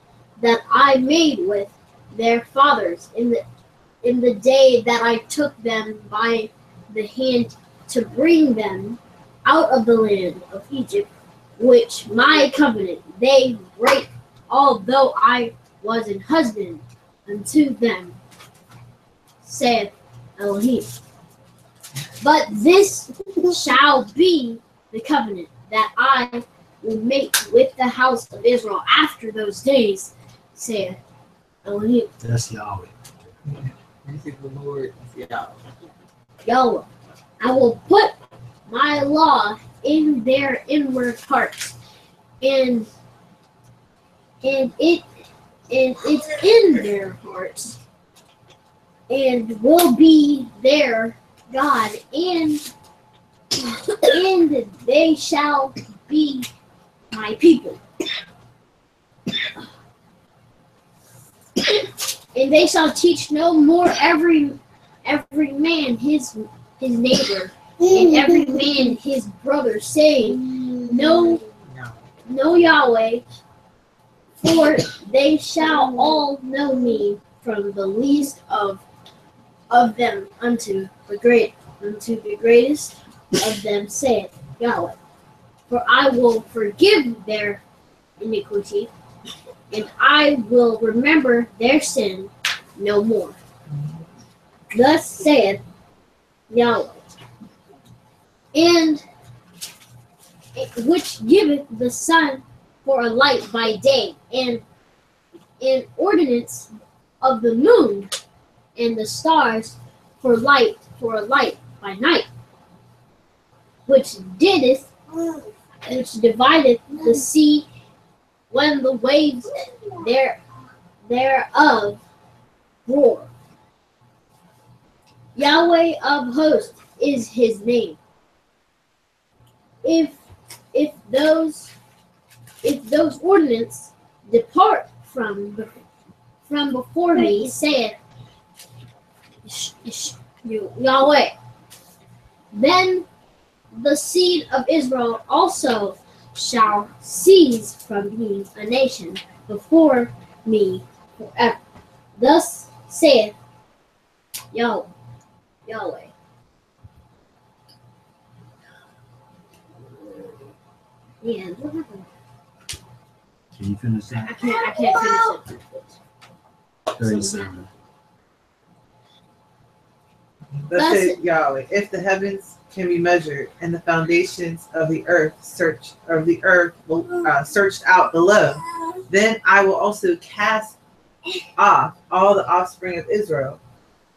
that I made with their fathers in the day that I took them by the hand to bring them out of the land of Egypt, which my covenant they break, although I was an husband unto them, saith Elohim. But this shall be the covenant that I will make with the house of Israel after those days, saith Elohim. That's Yahweh. This is the Lord, Yahweh. Yahweh. I will put my law in their inward parts, and it's in their hearts, and will be their God, and they shall be my people. And they shall teach no more every man his neighbor, and every man his brother, saying, Know Yahweh, For they shall all know me, from the least of them unto the greatest of them, saith Yahweh. For I will forgive their iniquity, and I will remember their sin no more. Thus saith Yahweh, and which giveth the sun for a light by day, and an ordinance of the moon and the stars for a light by night, which divideth the sea when the waves thereof roar. Yahweh of hosts is his name. If those ordinances depart from before me, saith Yahweh, then the seed of Israel also shall cease from being a nation before me forever. Thus saith Yahweh. Yeah, what happened? Can you finish that? I can't finish it. 37. Thus saith Yahweh, if the heavens can be measured, and the foundations of the earth searched out below, then I will also cast off all the offspring of Israel,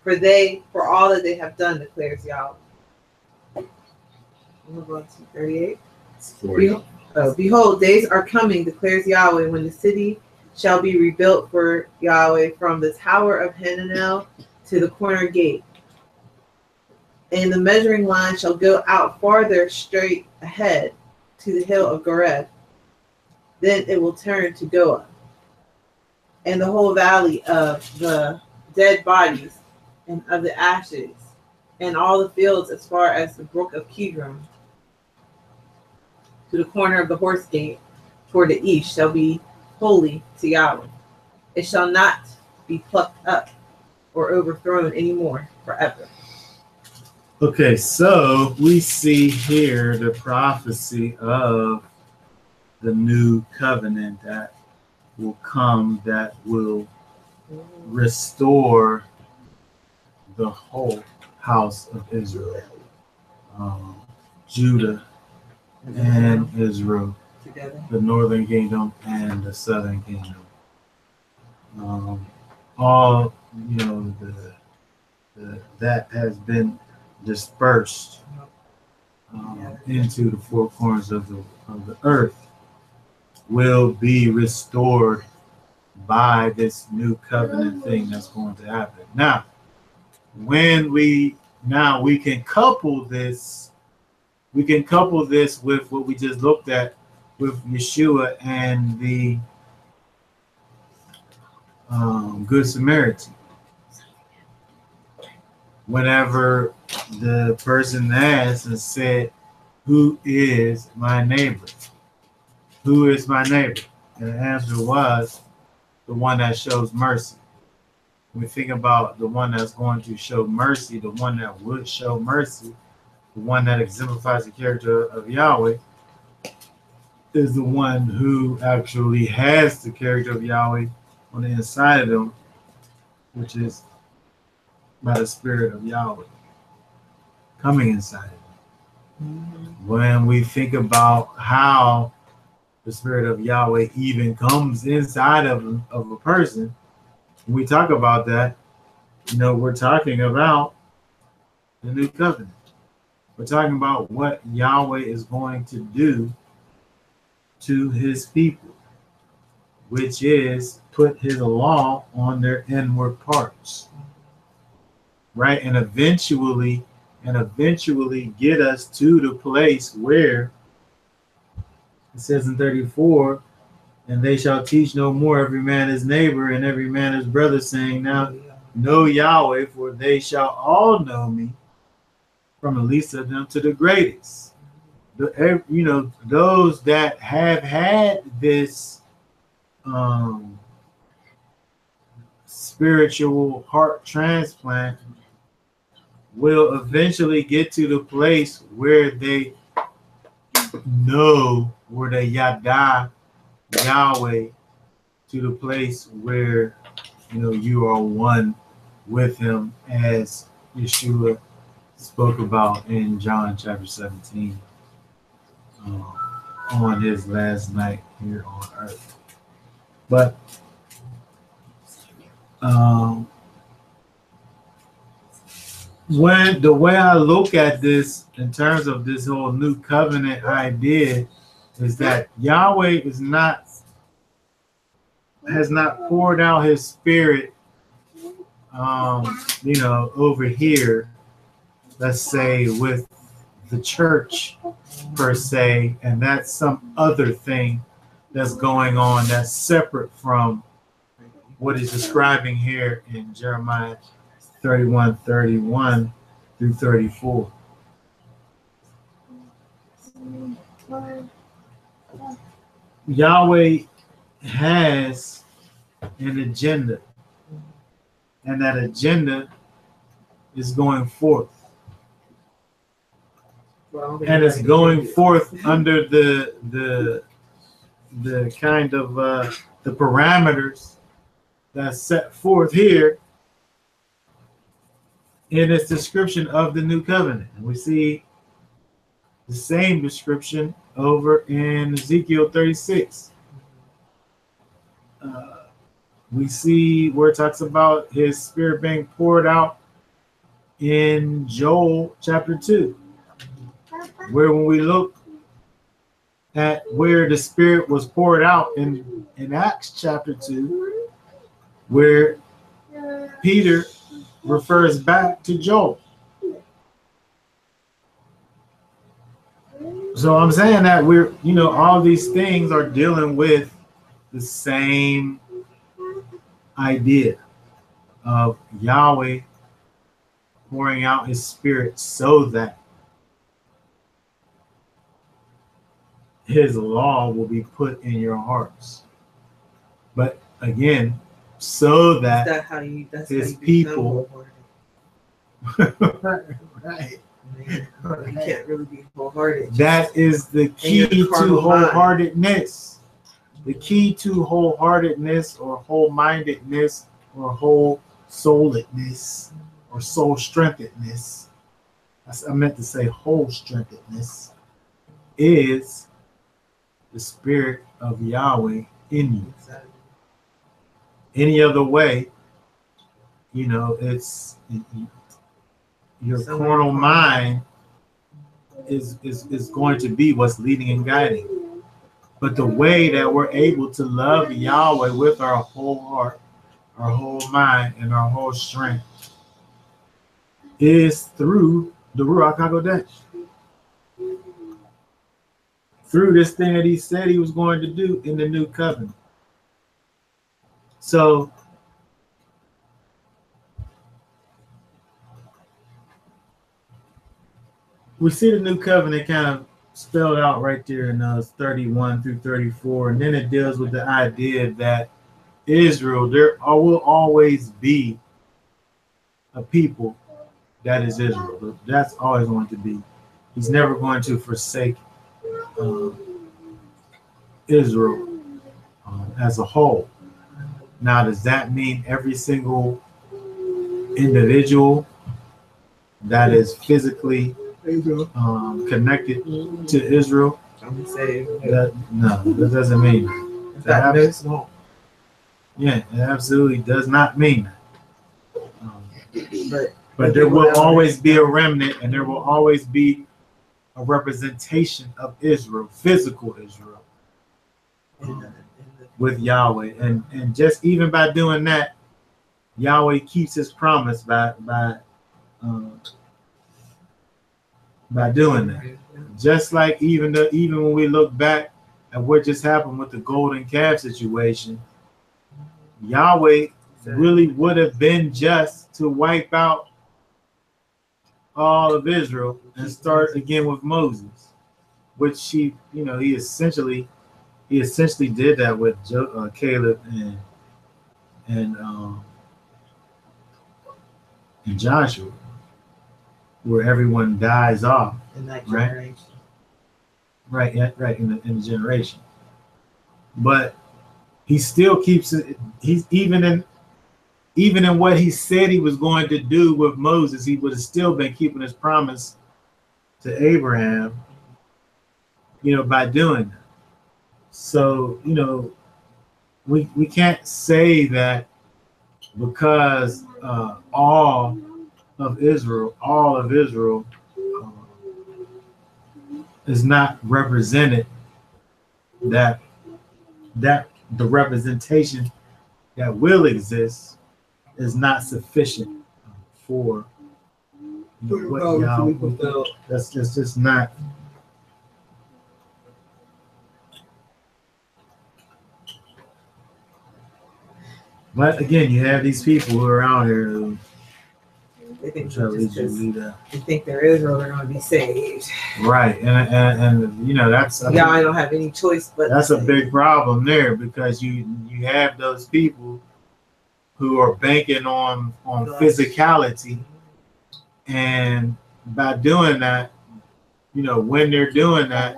for all that they have done, declares Yahweh. Move on to 38. Behold, days are coming, declares Yahweh, when the city shall be rebuilt for Yahweh from the tower of Hananel to the corner gate. And the measuring line shall go out farther straight ahead to the hill of Goreb. Then it will turn to Goa. And the whole valley of the dead bodies and of the ashes, and all the fields as far as the brook of Kidron, to the corner of the horse gate toward the east, shall be holy to Yahweh. It shall not be plucked up or overthrown anymore forever. Okay, so we see here the prophecy of the new covenant that will come, that will restore the whole house of Israel, Judah and Israel Together. The northern kingdom and the southern kingdom. All, that has been dispersed into the four corners of the earth will be restored by this new covenant thing that's going to happen. Now, we can couple this with what we just looked at with Yeshua and the Good Samaritan. Whenever the person asked and said, "Who is my neighbor? Who is my neighbor?" And the answer was the one that shows mercy. When we think about the one that's going to show mercy, the one that would show mercy, the one that exemplifies the character of Yahweh, is the one who actually has the character of Yahweh on the inside of them, which is by the Spirit of Yahweh coming inside of them. Mm-hmm. When we think about how the Spirit of Yahweh even comes inside of a person, when we talk about that, we're talking about the new covenant. We're talking about what Yahweh is going to do to his people, which is put his law on their inward parts, right? And eventually get us to the place where it says in 34, and they shall teach no more every man his neighbor and every man his brother, saying, now know Yahweh, for they shall all know me, from the least of them to the greatest. Those that have had this spiritual heart transplant will eventually get to the place where they know where they yada Yahweh, to the place where you are one with him, as Yeshua spoke about in John chapter 17 on his last night here on earth. But when the way I look at this in terms of this whole new covenant idea is that Yahweh has not poured out his spirit over here, let's say with the church per se, and that's some other thing that's going on that's separate from what he's describing here in Jeremiah 31:31 through 34. Yahweh has an agenda, and that agenda is going forth. And it's going forth under the kind of the parameters that's set forth here in its description of the new covenant. And we see the same description over in Ezekiel 36. We see where it talks about his spirit being poured out in Joel chapter 2, where when we look at where the spirit was poured out in Acts chapter 2, where Peter refers back to Joel. So I'm saying that we're, all these things are dealing with the same idea of Yahweh pouring out his spirit so that his law will be put in your hearts. But again, so that his people right. You can't really be wholehearted. That is the key to wholeheartedness. The key to wholeheartedness or whole-mindedness or whole-souledness or soul-strengthedness. I meant to say whole-strengthedness is the spirit of Yahweh in you. Any other way, it's your carnal mind is going to be what's leading and guiding. But the way that we're able to love Yahweh with our whole heart, our whole mind, and our whole strength is through the Ruach HaKodesh. Through this thing that he said he was going to do in the new covenant. So we see the new covenant kind of spelled out right there in 31 through 34, and then it deals with the idea that Israel, there will always be a people that is Israel. That's always going to be. He's never going to forsake Israel as a whole. Now, does that mean every single individual that is physically connected to Israel? No, that doesn't mean that. Yeah, it absolutely does not mean that. But there will always be a remnant, and there will always be a representation of Israel, physical Israel, with Yahweh. And just even by doing that, Yahweh keeps his promise by doing that. Just like even when we look back at what just happened with the golden calf situation, Yahweh really would have been just to wipe out all of Israel and start again with Moses, which he essentially he essentially did that with Caleb and and Joshua, where everyone dies off. In that right? generation. Right, right in the generation. But he still keeps it. He's even in what he said he was going to do with Moses, he would have still been keeping his promise to Abraham, by doing that. So, we can't say that because all of Israel is not represented, that the representation that will exist is not sufficient for what y'all. That's just not. But again, you have these people who are out here who they think they think they're Israel, they're going to be saved. Right, and that's I don't have any choice but. That's a big problem there, because you have those people who are banking on physicality, and by doing that, when they're doing that,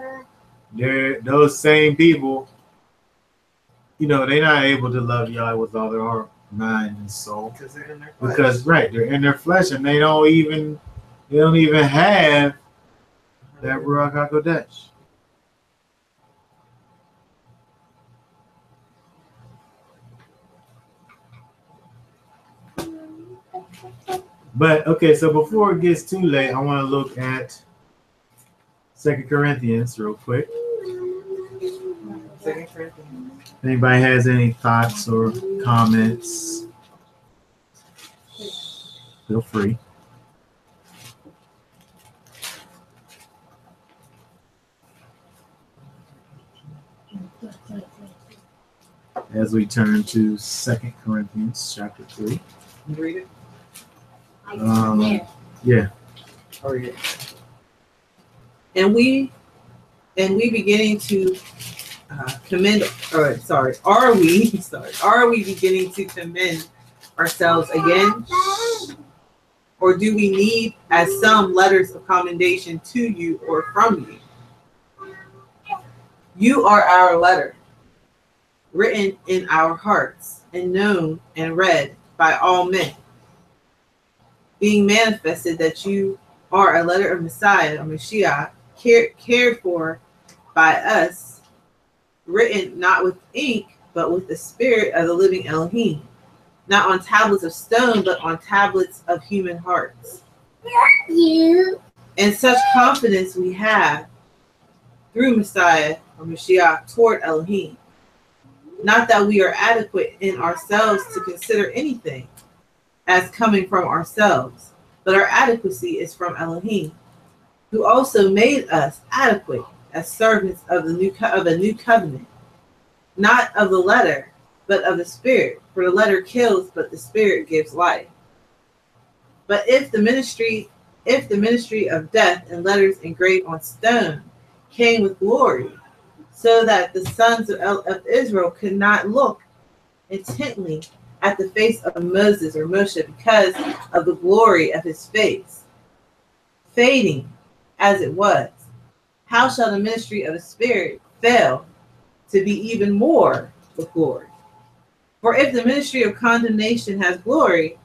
those same people, they're not able to love Yahweh with all their heart, mind, and soul, because they're in their flesh. They're in their flesh, and they don't even have that Ruach HaKodesh. But okay, so before it gets too late, I want to look at 2 Corinthians real quick. 2 Corinthians. Anybody has any thoughts or comments, feel free. As we turn to 2 Corinthians chapter 3. You read it? Yeah. Oh, yeah. And we beginning to commend, are we beginning to commend ourselves again? Or do we need, as some, letters of commendation to you or from you? You are our letter, written in our hearts and known and read by all men, being manifested that you are a letter of Messiah, or Mashiach, cared for by us, written not with ink, but with the spirit of the living Elohim, not on tablets of stone, but on tablets of human hearts. And such confidence we have through Messiah, or Mashiach, toward Elohim. Not that we are adequate in ourselves to consider anything as coming from ourselves, but our adequacy is from Elohim, who also made us adequate as servants of a new covenant, not of the letter, but of the spirit. For the letter kills, but the spirit gives life. But if the ministry of death and letters engraved on stone came with glory, so that the sons of Israel could not look intently at the face of Moses or Moshe because of the glory of his face, fading as it was, how shall the ministry of the Spirit fail to be even more with glory? For if the ministry of condemnation has glory,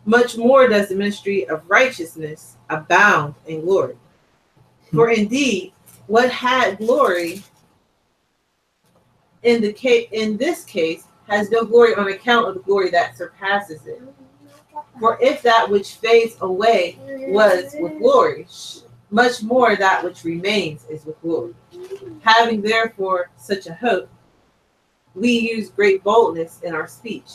much more does the ministry of righteousness abound in glory. For indeed, what had glory in this case has no glory on account of the glory that surpasses it. For if that which fades away was with glory, much more that which remains is with glory. Having therefore such a hope, we use great boldness in our speech,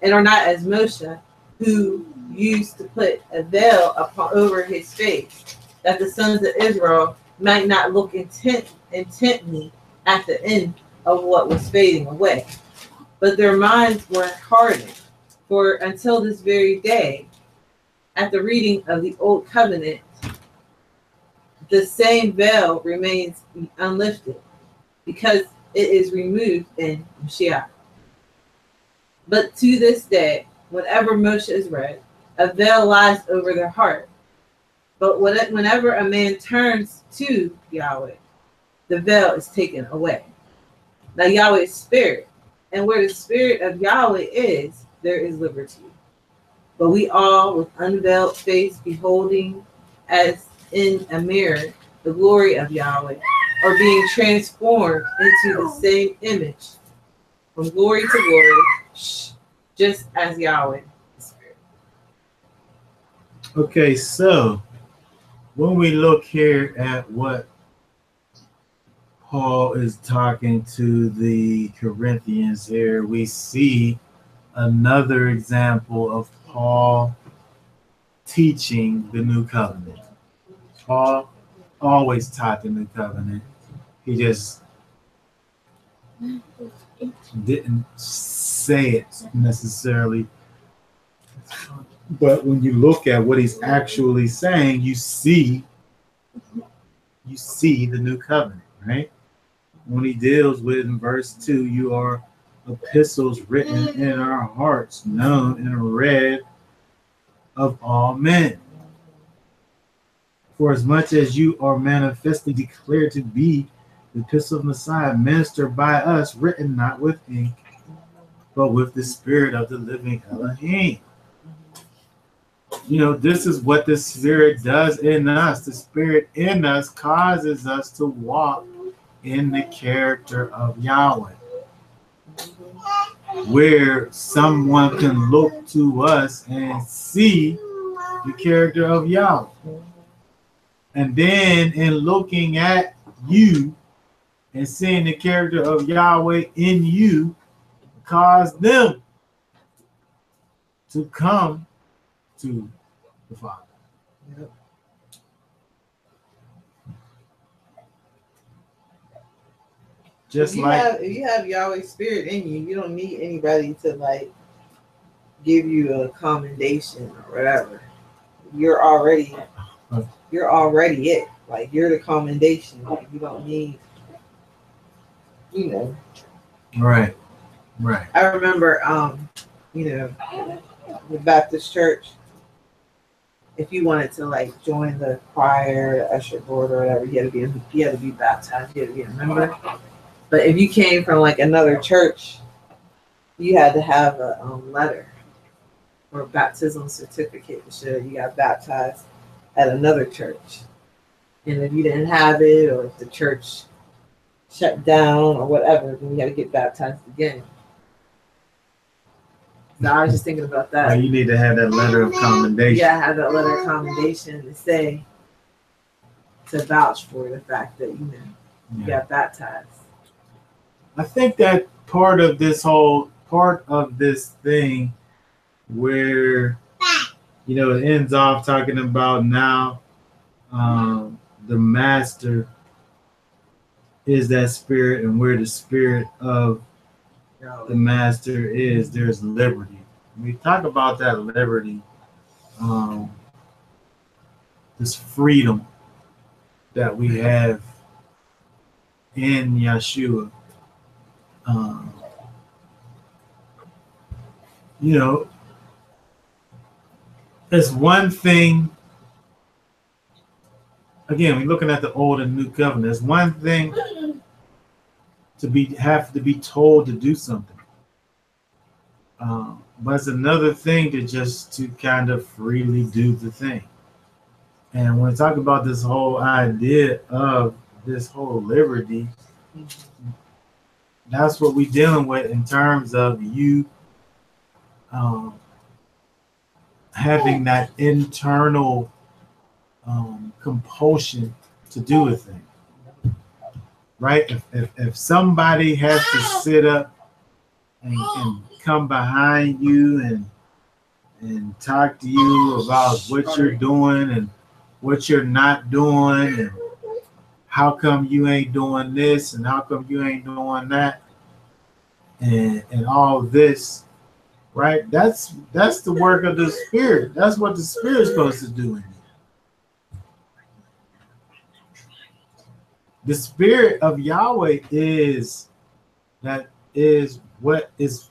and are not as Moshe, who used to put a veil over his face, that the sons of Israel might not look intently at the end of what was fading away. But their minds were hardened, for until this very day, at the reading of the Old Covenant, the same veil remains unlifted, because it is removed in Mashiach. But to this day, whenever Moshe is read, a veil lies over their heart. But whenever a man turns to Yahweh, the veil is taken away. Now Yahweh is spirit, and where the spirit of Yahweh is, there is liberty. But we all, with unveiled face, beholding as in a mirror the glory of Yahweh, are being transformed into the same image, from glory to glory, just as Yahweh is spirit. Okay, so when we look here at what Paul is talking to the Corinthians here, we see another example of Paul teaching the new covenant. Paul always taught the new covenant. He just didn't say it necessarily. But when you look at what he's actually saying, you see the new covenant, right? When he deals with in verse 2, you are epistles written in our hearts, known and read of all men. For as much as you are manifestly declared to be the epistle of Messiah, ministered by us, written not with ink, but with the Spirit of the living Elohim. You know, this is what the Spirit does in us. The Spirit in us causes us to walk in the character of Yahweh, where someone can look to us and see the character of Yahweh. And then in looking at you and seeing the character of Yahweh in you, cause them to come to the Father. Yep. Just if you have Yahweh's spirit in you, you don't need anybody to like give you a commendation or whatever. You're already it. Like you're the commendation. Like, you don't need, you know. Right. I remember, you know, the Baptist church. If you wanted to like join the choir, the usher board, or whatever, you had to be baptized. You had to be a member. But if you came from like another church, you had to have a letter or a baptismal certificate to show you got baptized at another church. And if you didn't have it, or if the church shut down or whatever, then you had to get baptized again. So I was just thinking about that. Oh, you need to have that letter of commendation. Yeah, I have that letter of commendation to vouch for the fact that, you know, you got baptized. I think that part of this thing where, you know, it ends off talking about now the master is that spirit, and where the spirit of the master is, there's liberty. When we talk about that liberty, this freedom that we have in Yeshua. You know, it's one thing. Again, we're looking at the old and new covenant. It's one thing to have to be told to do something, but it's another thing to kind of freely do the thing. And when we talk about this whole idea of this whole liberty, that's what we're dealing with in terms of you having that internal compulsion to do a thing, right? If somebody has to sit up and come behind you and talk to you about what you're doing and what you're not doing, and how come you ain't doing this and how come you ain't doing that, and all this, right? That's the work of the Spirit. That's what the Spirit's supposed to do in you. The Spirit of Yahweh is that is what is,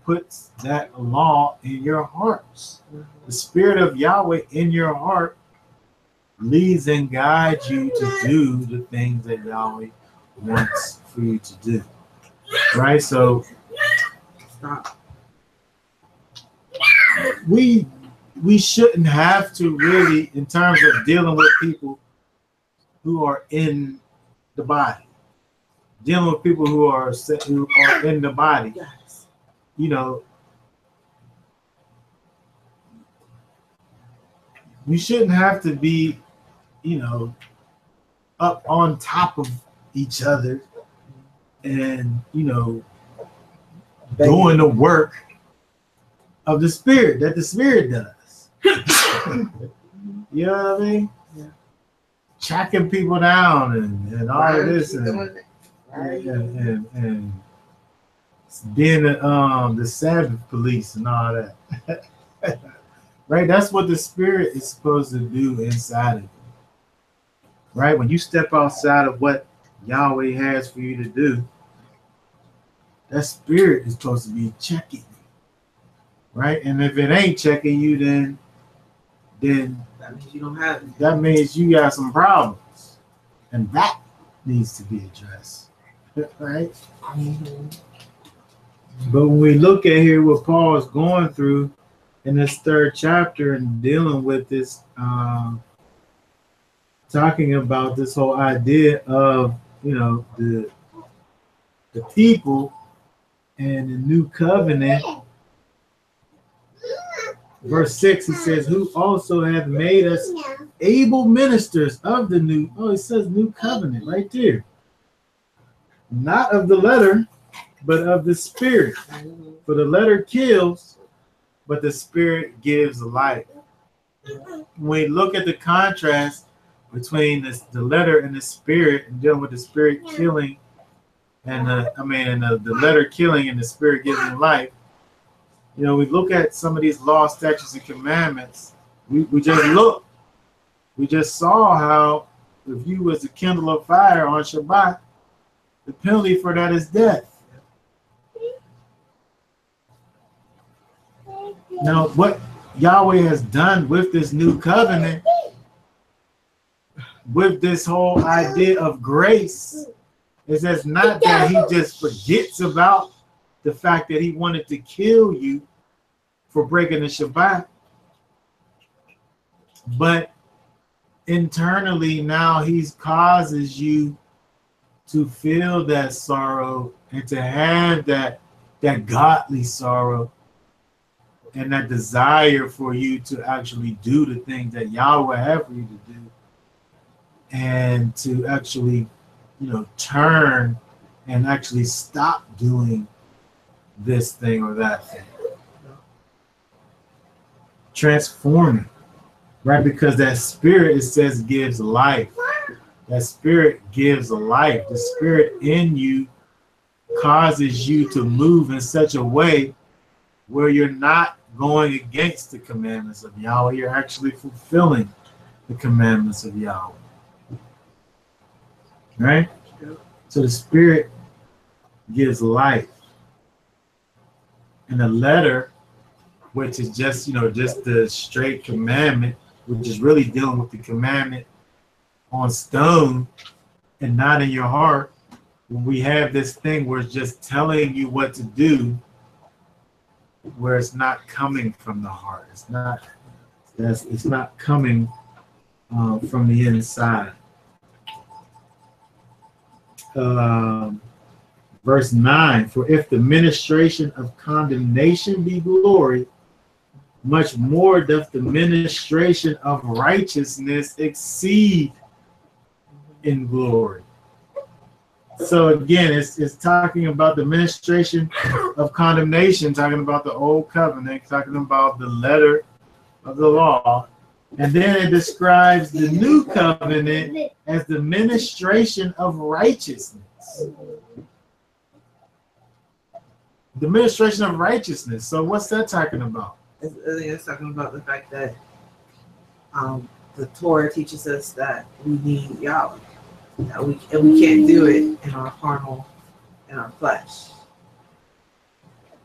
puts that law in your hearts. The Spirit of Yahweh in your heart leads and guides you to do the things that Yahweh wants for you to do. Right? So we shouldn't have to really, in terms of dealing with people who are in the body, dealing with people who are in the body, we shouldn't have to be, up on top of each other and, doing the work of the Spirit that the Spirit does. You know what I mean? Yeah. Tracking people down and all of this and being the Sabbath police and all that. Right? That's what the Spirit is supposed to do inside of you. Right? When you step outside of what Yahweh has for you to do, that Spirit is supposed to be checking you. Right? And if it ain't checking you, then that means you don't have it. That means you got some problems. And that needs to be addressed. Right? Mm-hmm. But when we look at here what Paul is going through in this 3rd chapter and dealing with this, talking about this whole idea of, the people and the new covenant. Verse 6, he says, who also hath made us able ministers of the new, it says new covenant right there. Not of the letter, but of the Spirit. For the letter kills, but the Spirit gives life. When we look at the contrast between the letter and the Spirit, and dealing with the Spirit killing, and the letter killing and the Spirit giving life, we look at some of these laws, statutes, and commandments. We just saw how if you was to kindle a fire on Shabbat, the penalty for that is death. Now, what Yahweh has done with this new covenant, with this whole idea of grace, is it's not that he just forgets about the fact that he wanted to kill you for breaking the Shabbat, but internally now he causes you to feel that sorrow and to have that godly sorrow and that desire for you to actually do the things that Yahweh have for you to do, and to actually, turn and actually stop doing this thing or that thing. Transforming, right? Because that Spirit, it says, gives life. That Spirit gives life. The Spirit in you causes you to move in such a way where you're not going against the commandments of Yahweh. You're actually fulfilling the commandments of Yahweh. Right? So the Spirit gives life. And the letter, which is just, just the straight commandment, which is really dealing with the commandment on stone and not in your heart. When we have this thing where it's just telling you what to do, where it's not coming from the heart. It's not coming from the inside. Verse 9, for if the ministration of condemnation be glory, much more doth the ministration of righteousness exceed in glory. So again, it's talking about the ministration of condemnation, talking about the old covenant, talking about the letter of the law. And then it describes the new covenant as the ministration of righteousness. The ministration of righteousness. So what's that talking about? It's talking about the fact that the Torah teaches us that we need Yahweh. That we can't do it in our carnal, in our flesh.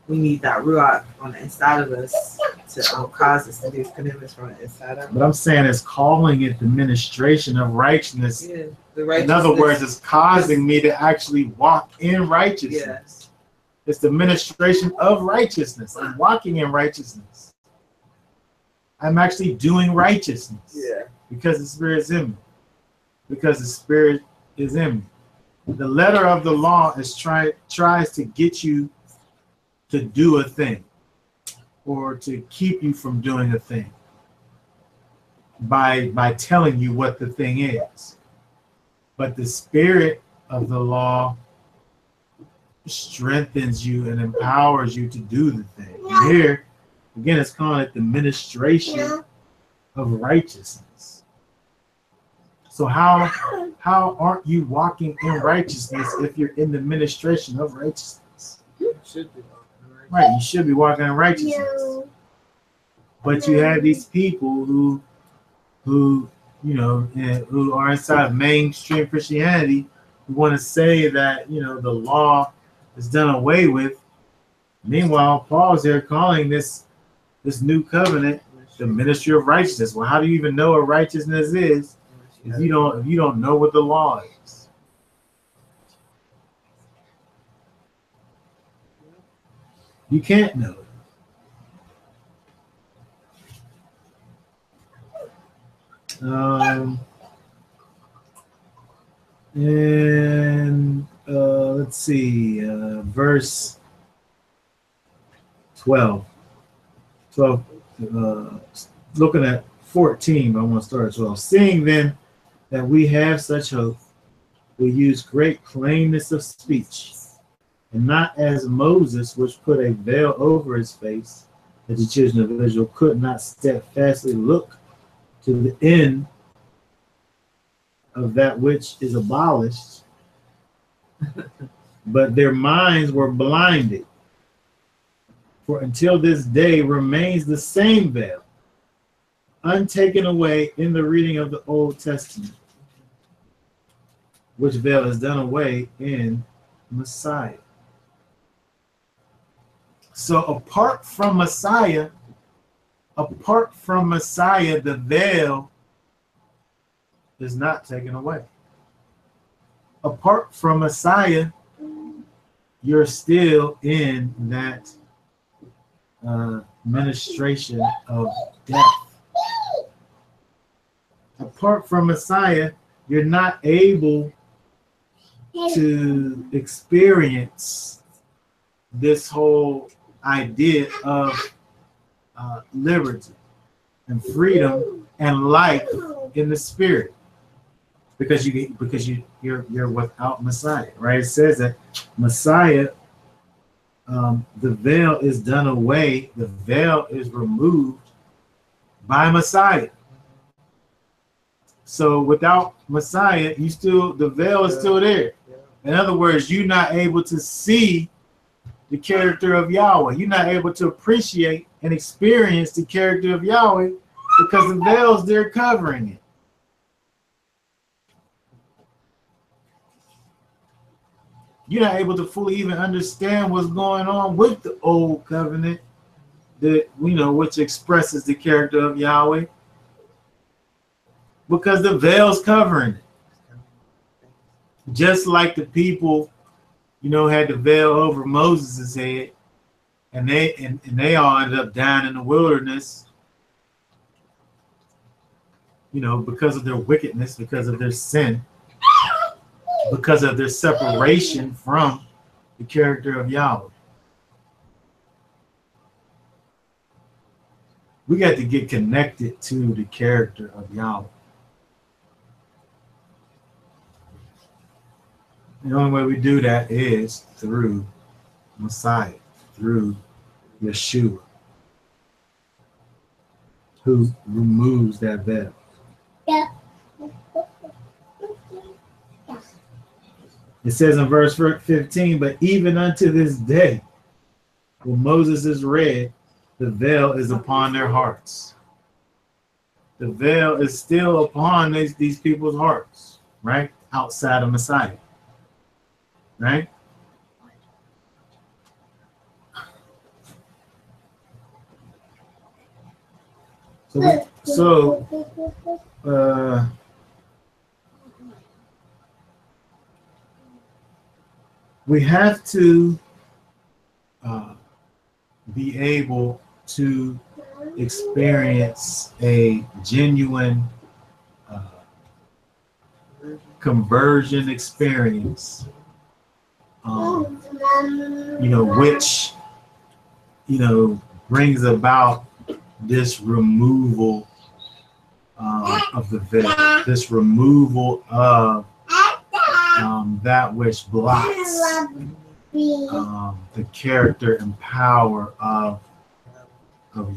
we need that ruach on the inside of us to cause us to do commandments from the inside out. But I'm saying it's calling it the ministration of righteousness. Yeah, in other words, it's causing me to actually walk in righteousness. Yes. It's the ministration of righteousness. I'm walking in righteousness. I'm actually doing righteousness. Yeah. Because the Spirit is in me. Because the Spirit is in me. The letter of the law tries to get you to do a thing or to keep you from doing a thing by telling you what the thing is. But the Spirit of the law strengthens you and empowers you to do the thing. And here, again, it's calling it the ministration of righteousness. So how aren't you walking in righteousness if you're in the ministration of righteousness? You should be. Right, you should be walking in righteousness. But you have these people who who are inside of mainstream Christianity who want to say that, the law is done away with. Meanwhile, Paul's here calling this new covenant the ministry of righteousness. Well, how do you even know what righteousness is if you don't know what the law is? You can't know it. Let's see, verse 12. Looking at 14, but I want to start at 12. Seeing then that we have such hope, we use great plainness of speech, and not as Moses, which put a veil over his face, that the children of Israel could not steadfastly look to the end of that which is abolished, but their minds were blinded. For until this day remains the same veil, untaken away in the reading of the Old Testament, which veil is done away in Messiah. So apart from Messiah, the veil is not taken away. Apart from Messiah, you're still in that ministration of death. Apart from Messiah, you're not able to experience this whole idea of liberty and freedom and life in the Spirit, because you're without Messiah, right? It says that Messiah, the veil is done away, the veil is removed by Messiah. So without Messiah, the veil is still there. In other words, you're not able to see the character of Yahweh. You're not able to appreciate and experience the character of Yahweh because the veil's there covering it. You're not able to fully even understand what's going on with the old covenant that which expresses the character of Yahweh, because the veil's covering it. Just like the people, had the veil over Moses' head, and they all ended up dying in the wilderness, because of their wickedness, because of their sin, because of their separation from the character of Yahweh. We got to get connected to the character of Yahweh. The only way we do that is through Messiah, through Yeshua, who removes that veil. Yeah. It says in verse 15, but even unto this day, when Moses is read, the veil is upon their hearts. The veil is still upon these people's hearts, right? Outside of Messiah. Right? We have to be able to experience a genuine conversion experience, which, brings about this removal of the veil, this removal of that which blocks the character and power of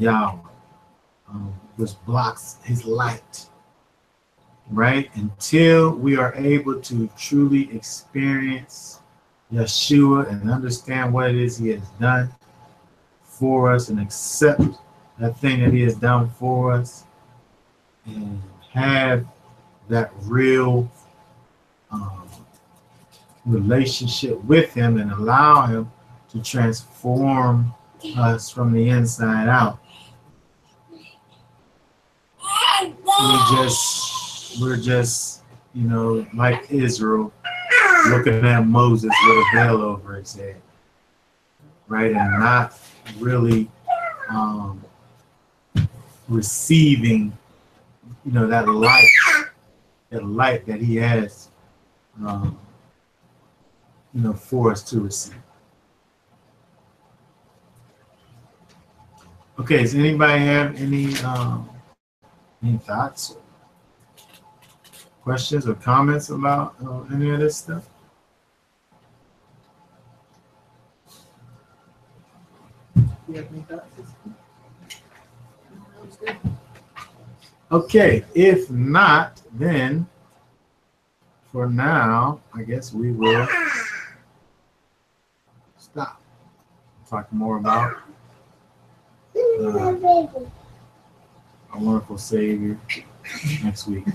Yahweh, which blocks his light, right? Until we are able to truly experience Yeshua and understand what it is he has done for us and accept that thing that he has done for us and have that real relationship with him and allow him to transform us from the inside out. We're just, like Israel, looking at Moses with a veil over his head, right? And not really receiving, that light that he has, for us to receive. Okay, does anybody have any thoughts, or questions, or comments about any of this stuff? You have any thoughts? Okay, if not, then for now, I guess we will stop. Talk more about our wonderful Savior next week.